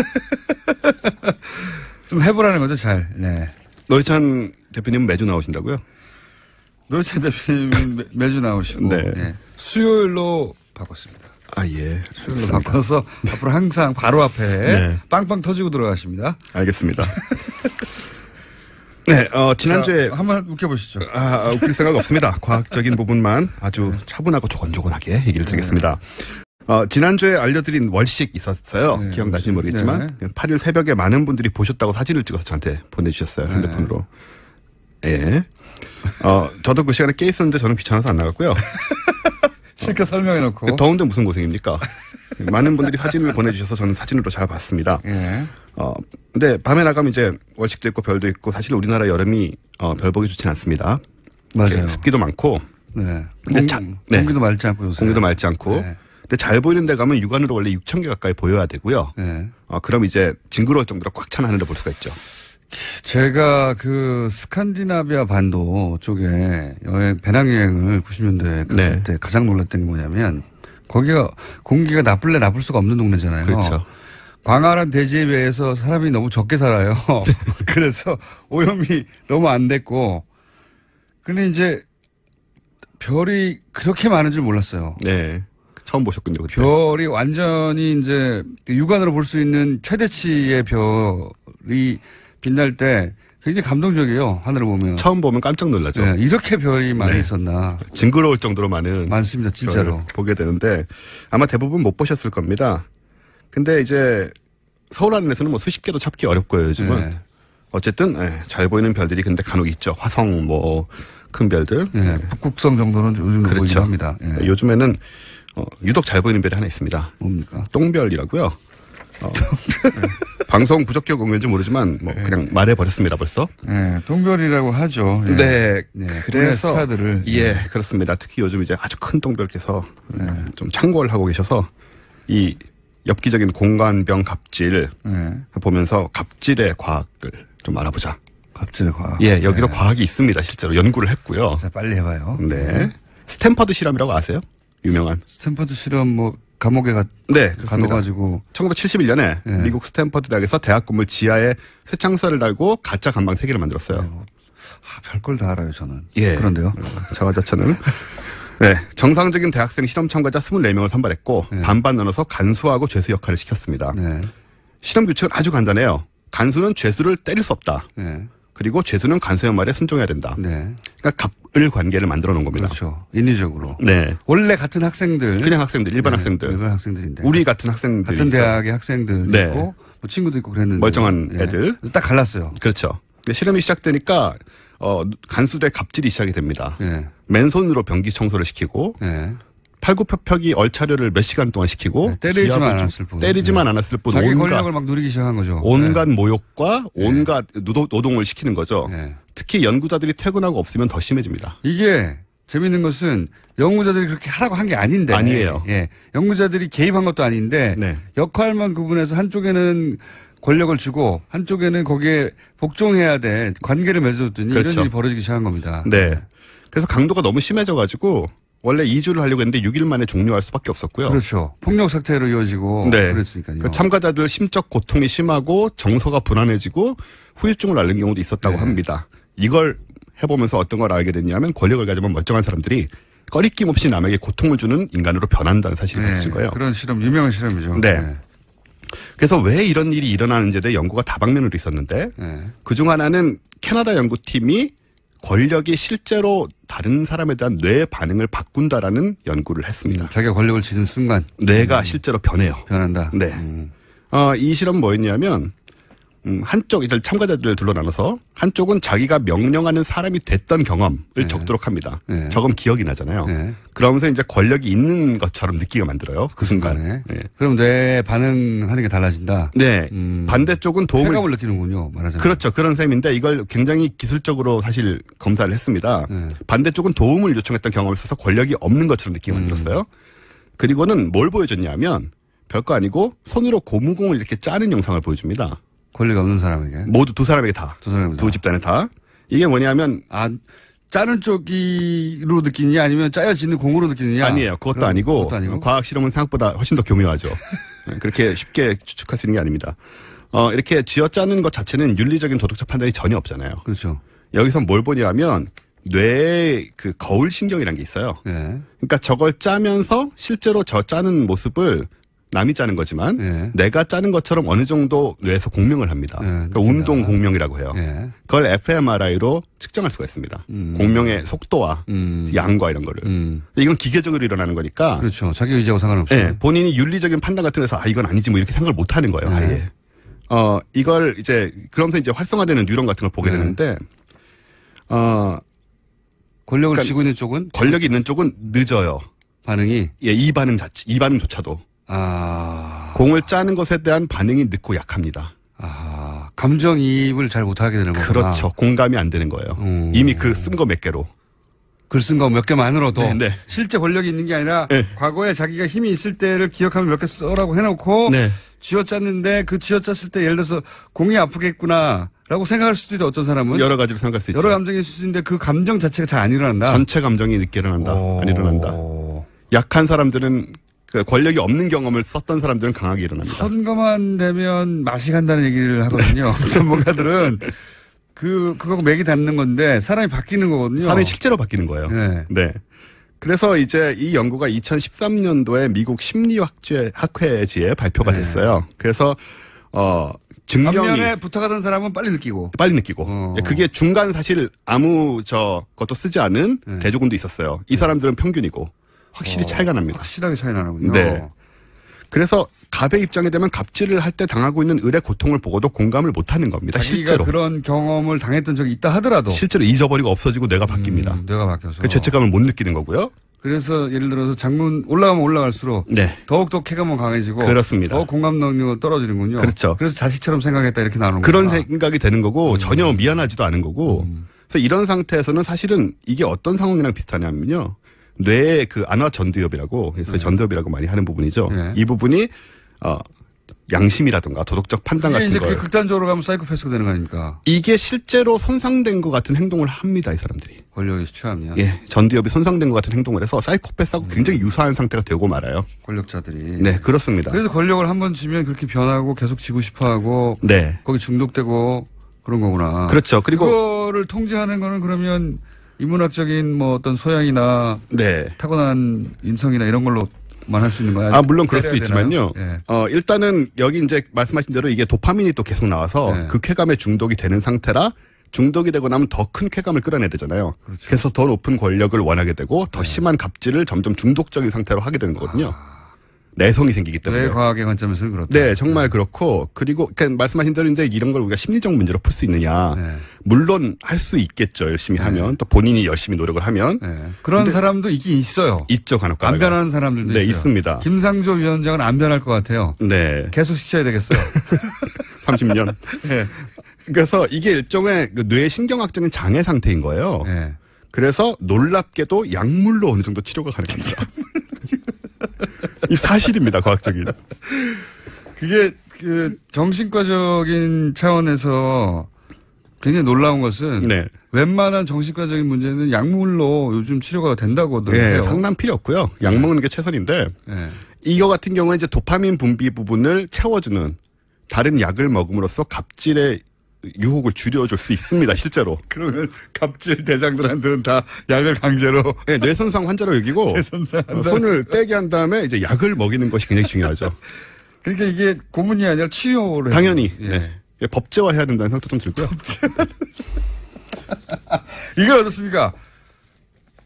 좀 해보라는 거죠, 잘. 네. 노회찬 대표님은 매주 나오신다고요? 노회찬 대표님 매주 나오시고. 네. 네. 수요일로 바꿨습니다. 예. 수요일로 바꿔서 앞으로 항상 바로 앞에 네. 빵빵 터지고 들어가십니다. 알겠습니다. 네, 지난주에. 한번 웃겨보시죠. 웃길 생각 없습니다. 과학적인 부분만 아주 차분하고 조곤조곤하게 얘기를 드리겠습니다. 지난주에 알려드린 월식 있었어요. 네, 기억나시는지 모르겠지만. 네. 8일 새벽에 많은 분들이 보셨다고 사진을 찍어서 저한테 보내주셨어요. 핸드폰으로. 예. 저도 그 시간에 깨 있었는데 저는 귀찮아서 안 나갔고요. 실컷 설명해놓고. 더운데 무슨 고생입니까? 많은 분들이 사진을 보내주셔서 저는 사진으로 잘 봤습니다. 예. 근데 밤에 나가면 이제 월식도 있고 별도 있고 사실 우리나라 여름이 별 보기 좋지는 않습니다. 맞아요. 습기도 많고. 네. 근데 공기도 맑지 않고 요새. 공기도 맑지 않고. 네. 근데 잘 보이는 데 가면 육안으로 원래 6,000개 가까이 보여야 되고요. 네. 그럼 이제 징그러울 정도로 꽉 찬 하늘을 볼 수가 있죠. 제가 그 스칸디나비아 반도 쪽에 배낭여행을 90년대에 갔을 네. 때 가장 놀랐던 게 뭐냐면 거기가 공기가 나쁠 수가 없는 동네잖아요. 그렇죠. 광활한 대지에 비해서 사람이 너무 적게 살아요. 그래서 오염이 너무 안 됐고. 근데 이제 별이 그렇게 많은 줄 몰랐어요. 네. 처음 보셨군요. 그때. 별이 완전히 이제 육안으로 볼 수 있는 최대치의 별이 빛날 때 굉장히 감동적이에요. 하늘을 보면. 처음 보면 깜짝 놀라죠. 네, 이렇게 별이 많이 네. 있었나. 징그러울 정도로 많습니다. 진짜로. 보게 되는데 아마 대부분 못 보셨을 겁니다. 근데 이제 서울 안에서는 뭐 수십 개도 찾기 어렵고요. 요즘은. 네. 어쨌든 잘 보이는 별들이 근데 간혹 있죠. 화성 뭐 큰 별들. 네, 북극성 정도는 요즘 그렇죠. 보이긴 합니다. 네. 요즘에는 유독 잘 보이는 별이 하나 있습니다. 뭡니까? 똥별이라고요. 방송 부적격 공연인지 모르지만 뭐 그냥 말해버렸습니다 벌써. 네, 똥별이라고 하죠. 네. 네, 그래서 스타들을. 예, 그렇습니다. 특히 요즘 이제 아주 큰 똥별께서 좀 창궐 하고 계셔서 이 엽기적인 공간병 갑질 네. 보면서 갑질의 과학을 좀 알아보자. 갑질의 과학. 예, 여기도 네. 과학이 있습니다. 실제로 연구를 했고요. 자, 빨리 해봐요. 네. 스탠퍼드 실험이라고 아세요? 유명한. 스탠퍼드 실험 뭐 감옥에 네, 그렇습니다. 가둬가지고 1971년에 네. 미국 스탠퍼드 대학에서 대학 건물 지하에 쇠창살을 달고 가짜 간방 3개를 만들었어요. 별걸 다 알아요 저는. 예. 그런데요. 자화자찬을. 네, 정상적인 대학생 실험 참가자 24명을 선발했고 네. 반반 나눠서 간수하고 죄수 역할을 시켰습니다. 네. 실험 규칙은 아주 간단해요. 간수는 죄수를 때릴 수 없다. 네. 그리고 죄수는 간수의 말에 순종해야 된다. 네. 그러니까 갑을 관계를 만들어 놓은 겁니다. 그렇죠. 인위적으로. 네. 원래 같은 학생들. 그냥 학생들, 일반 네, 학생들. 일반 학생들인데. 우리 같은 학생들. 같은 대학의 학생들 네. 있고 뭐 친구도 있고 그랬는데. 멀쩡한 예. 애들. 딱 갈랐어요. 그렇죠. 근데 실험이 시작되니까 간수대 갑질이 시작이 됩니다. 예. 맨손으로 변기 청소를 시키고 예. 팔굽혀펴기 얼차려를 몇 시간 동안 시키고 네, 때리지만 기압을 않았을 뿐. 때리지만 않았을 뿐 자기 온갖 권력을 막 누리기 시작한 거죠. 온갖 모욕과 온갖 노동을 시키는 거죠. 네. 특히 연구자들이 퇴근하고 없으면 더 심해집니다. 이게 재밌는 것은 연구자들이 그렇게 하라고 한 게 아닌데. 아니에요. 예. 연구자들이 개입한 것도 아닌데. 네. 역할만 구분해서 한쪽에는 권력을 주고 한쪽에는 거기에 복종해야 돼. 관계를 맺어줬더니 그렇죠. 이런 일이 벌어지기 시작한 겁니다. 네. 그래서 강도가 너무 심해져가지고 원래 2주를 하려고 했는데 6일 만에 종료할 수밖에 없었고요. 그렇죠. 폭력 사태로 이어지고. 네. 그랬으니까요. 그 참가자들 심적 고통이 심하고 정서가 불안해지고 후유증을 앓는 경우도 있었다고 네. 합니다. 이걸 해보면서 어떤 걸 알게 됐냐면 권력을 가지면 멀쩡한 사람들이 꺼리낌 없이 남에게 고통을 주는 인간으로 변한다는 사실을 밝힌 거예요. 그런 실험, 유명한 실험이죠. 네. 그래서 왜 이런 일이 일어나는지에 대해 연구가 다방면으로 있었는데 네. 그중 하나는 캐나다 연구팀이 권력이 실제로 다른 사람에 대한 뇌 반응을 바꾼다라는 연구를 했습니다. 자기가 권력을 쥐는 순간 뇌가 실제로 변해요. 변한다. 네. 이 실험 뭐였냐면 한쪽 이들 참가자들을 둘러 나눠서 한쪽은 자기가 명령하는 사람이 됐던 경험을 네. 적도록 합니다. 네. 적으면 기억이 나잖아요. 네. 그러면서 이제 권력이 있는 것처럼 느끼게 만들어요. 그 순간에. 네. 그럼 뇌 반응하는 게 달라진다. 네. 반대쪽은 도움을 쾌감을 느끼는군요. 말하자면. 그렇죠. 그런 셈인데 이걸 굉장히 기술적으로 사실 검사를 했습니다. 반대쪽은 도움을 요청했던 경험을 써서 권력이 없는 것처럼 느끼게 만들었어요. 그리고는 뭘 보여줬냐면 별거 아니고 손으로 고무공을 이렇게 짜는 영상을 보여줍니다. 권리가 없는 사람에게. 모두 두 사람에게 다. 두 집단에 다. 이게 뭐냐면 짜는 쪽으로 느끼느냐 아니면 짜여지는 공으로 느끼느냐. 아니에요. 그것도 아니고 과학 실험은 생각보다 훨씬 더 교묘하죠. 그렇게 쉽게 추측할 수 있는 게 아닙니다. 이렇게 쥐어짜는 것 자체는 윤리적인 도덕적 판단이 전혀 없잖아요. 그렇죠. 여기서 뭘 보냐면 뇌의 그 거울 신경이라는 게 있어요. 네. 그러니까 저걸 짜면서 실제로 저 짜는 모습을 남이 짜는 거지만 네. 내가 짜는 것처럼 어느 정도 뇌에서 공명을 합니다. 네, 그러니까 운동 공명이라고 해요. 네. 그걸 fMRI로 측정할 수가 있습니다. 공명의 속도와 양과 이런 거를. 이건 기계적으로 일어나는 거니까. 그렇죠. 자기 의지하고 상관없어요. 네, 본인이 윤리적인 판단 같은 데서 이건 아니지 뭐 이렇게 생각을 못 하는 거예요. 아예. 이걸 이제 그러면서 이제 활성화되는 뉴런 같은 걸 보게 되는데 권력을 그러니까 쥐고 있는 쪽은 권력이 있는 쪽은 늦어요. 반응이 이 반응조차도. 공을 짜는 것에 대한 반응이 늦고 약합니다. 감정이입을 잘 못하게 되는 거구나. 그렇죠. 공감이 안 되는 거예요. 이미 그 쓴 거 몇 개로. 글 쓴 거 몇 개만으로도 네. 실제 권력이 있는 게 아니라 과거에 자기가 힘이 있을 때를 기억하면 몇 개 써라고 해놓고 쥐어짰는데 그 쥐어짰을 때 예를 들어서 공이 아프겠구나라고 생각할 수도 있다. 어떤 사람은. 여러 가지로 생각할 수 있죠. 여러 감정이 있을 수 있는데 그 감정 자체가 잘 안 일어난다. 전체 감정이 늦게 일어난다. 안 일어난다. 약한 사람들은 권력이 없는 경험을 썼던 사람들은 강하게 일어납니다. 선거만 되면 맛이 간다는 얘기를 하거든요. 전문가들은 그거하고 맥이 닿는 건데 사람이 바뀌는 거거든요. 사람이 실제로 바뀌는 거예요. 네. 그래서 이제 이 연구가 2013년도에 미국 심리학회지에 발표가 됐어요. 그래서 증명이 반면에 부탁하던 사람은 빨리 느끼고. 그게 중간 사실 아무 것도 쓰지 않은 대조군도 있었어요. 이 사람들은 평균이고 확실히 차이가 납니다. 확실하게 차이 나는군요. 네. 그래서 갑의 입장에 되면 갑질을 할 때 당하고 있는 을의 고통을 보고도 공감을 못하는 겁니다. 자기가 실제로. 그런 경험을 당했던 적이 있다 하더라도. 실제로 잊어버리고 없어지고 뇌가 바뀝니다. 뇌가 바뀌어서. 그 죄책감을 못 느끼는 거고요. 그래서 예를 들어서 장문 올라가면 올라갈수록 더욱더 쾌감은 강해지고 그렇습니다. 더 공감 능력은 떨어지는군요. 그렇죠. 그래서 자식처럼 생각했다 이렇게 나오는 그런 거구나. 생각이 되는 거고 전혀 미안하지도 않은 거고 그래서 이런 상태에서는 사실은 이게 어떤 상황이랑 비슷하냐면요. 뇌의 그 안화 전두엽이라고 그래서 전두엽이라고 많이 하는 부분이죠. 이 부분이 양심이라든가 도덕적 판단 같은 이제 걸 그 극단적으로 가면 사이코패스가 되는 거 아닙니까? 이게 실제로 손상된 것 같은 행동을 합니다. 이 사람들이. 권력에 취하면. 전두엽이 손상된 것 같은 행동을 해서 사이코패스하고 굉장히 유사한 상태가 되고 말아요. 권력자들이. 네, 그렇습니다. 그래서 권력을 한번 쥐면 그렇게 변하고 계속 쥐고 싶어하고 거기 중독되고 그런 거구나. 그렇죠. 그리고 그거를 통제하는 거는 그러면 인문학적인 뭐 어떤 소양이나 타고난 인성이나 이런 걸로만 할 수 있는 거야. 물론 그럴 수도 있지만요. 일단은 여기 이제 말씀하신 대로 이게 도파민이 또 계속 나와서 그 쾌감에 중독이 되는 상태라 중독이 되고 나면 더 큰 쾌감을 끌어내야 되잖아요. 그렇죠. 그래서 더 높은 권력을 원하게 되고 더 심한 갑질을 점점 중독적인 상태로 하게 되는 거거든요. 내성이 생기기 때문에. 뇌과학의 관점에서는 그렇다. 네, 정말 그렇고 그리고 말씀하신 대로 이제 이런 걸 우리가 심리적 문제로 풀 수 있느냐. 물론 할 수 있겠죠. 열심히 하면 또 본인이 열심히 노력을 하면. 그런 사람도 있긴 있어요. 있죠, 간혹 가다가. 안 변하는 사람들도 있어요. 있습니다. 김상조 위원장은 안 변할 것 같아요. 계속 시켜야 되겠어요. 30년. 그래서 이게 일종의 그 뇌 신경학적인 장애 상태인 거예요. 그래서 놀랍게도 약물로 어느 정도 치료가 가능합니다. 이 사실입니다, 과학적인. 그게 그 정신과적인 차원에서 굉장히 놀라운 것은 웬만한 정신과적인 문제는 약물로 요즘 치료가 된다고 하더라고요. 상담 필요 없고요. 약 먹는 게 최선인데 이거 같은 경우는 이제 도파민 분비 부분을 채워주는 다른 약을 먹음으로써 갑질의 유혹을 줄여줄 수 있습니다, 실제로. 그러면 갑질 대장들한테는 다 약을 강제로. 뇌손상 환자로 여기고 손을 떼게 한 다음에 이제 약을 먹이는 것이 굉장히 중요하죠. 그러니까 이게 고문이 아니라 치료를. 당연히. 법제화해야 된다는 생각도 좀 들고요. 이건 어떻습니까?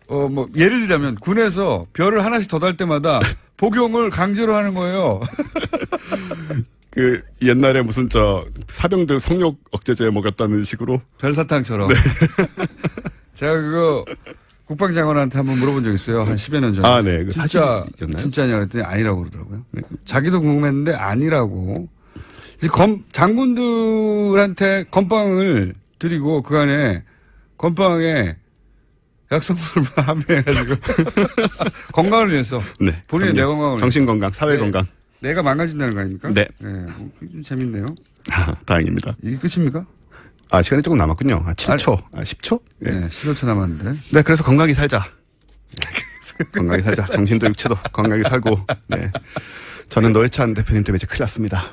뭐 예를 들자면 군에서 별을 하나씩 더 달 때마다 복용을 강제로 하는 거예요. 그 옛날에 무슨 사병들 성욕 억제제 먹였다는 식으로 별사탕처럼. 네. 제가 그거 국방장관한테 한번 물어본 적 있어요. 한 10여 년 전에. 아, 네. 진짜냐 그랬더니 아니라고 그러더라고요. 네. 자기도 궁금했는데 아니라고. 이제 장군들한테 건빵을 드리고 그 안에 건빵에 약성분을 함유해가지고 건강을 위해서. 네. 본인의 내 건강을 정신 건강, 사회 건강. 내가 망가진다는 거 아닙니까? 네. 네. 좀 재밌네요. 다행입니다. 이게 끝입니까? 시간이 조금 남았군요. 7초, 10초? 네, 15초 남았는데. 네, 그래서 건강히 살자. 건강히 살자. 정신도 육체도 건강히 살고. 네. 저는 노회찬 대표님 때문에 이제 큰일 났습니다.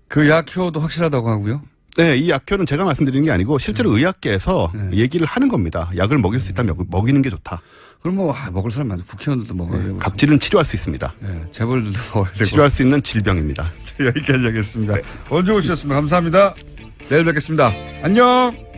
그 약효도 확실하다고 하고요. 네, 이 약효는 제가 말씀드리는 게 아니고 실제로 의학계에서 얘기를 하는 겁니다. 약을 먹일 수 있다면 먹이는 게 좋다. 그럼 먹을 사람 많죠. 국회의원들도 먹어야 되고. 갑질은 치료할 수 있습니다. 네, 재벌들도 먹어야 되고. 치료할 수 있는 질병입니다. 여기까지 하겠습니다. 언제 오셨습니다. 감사합니다. 내일 뵙겠습니다. 안녕!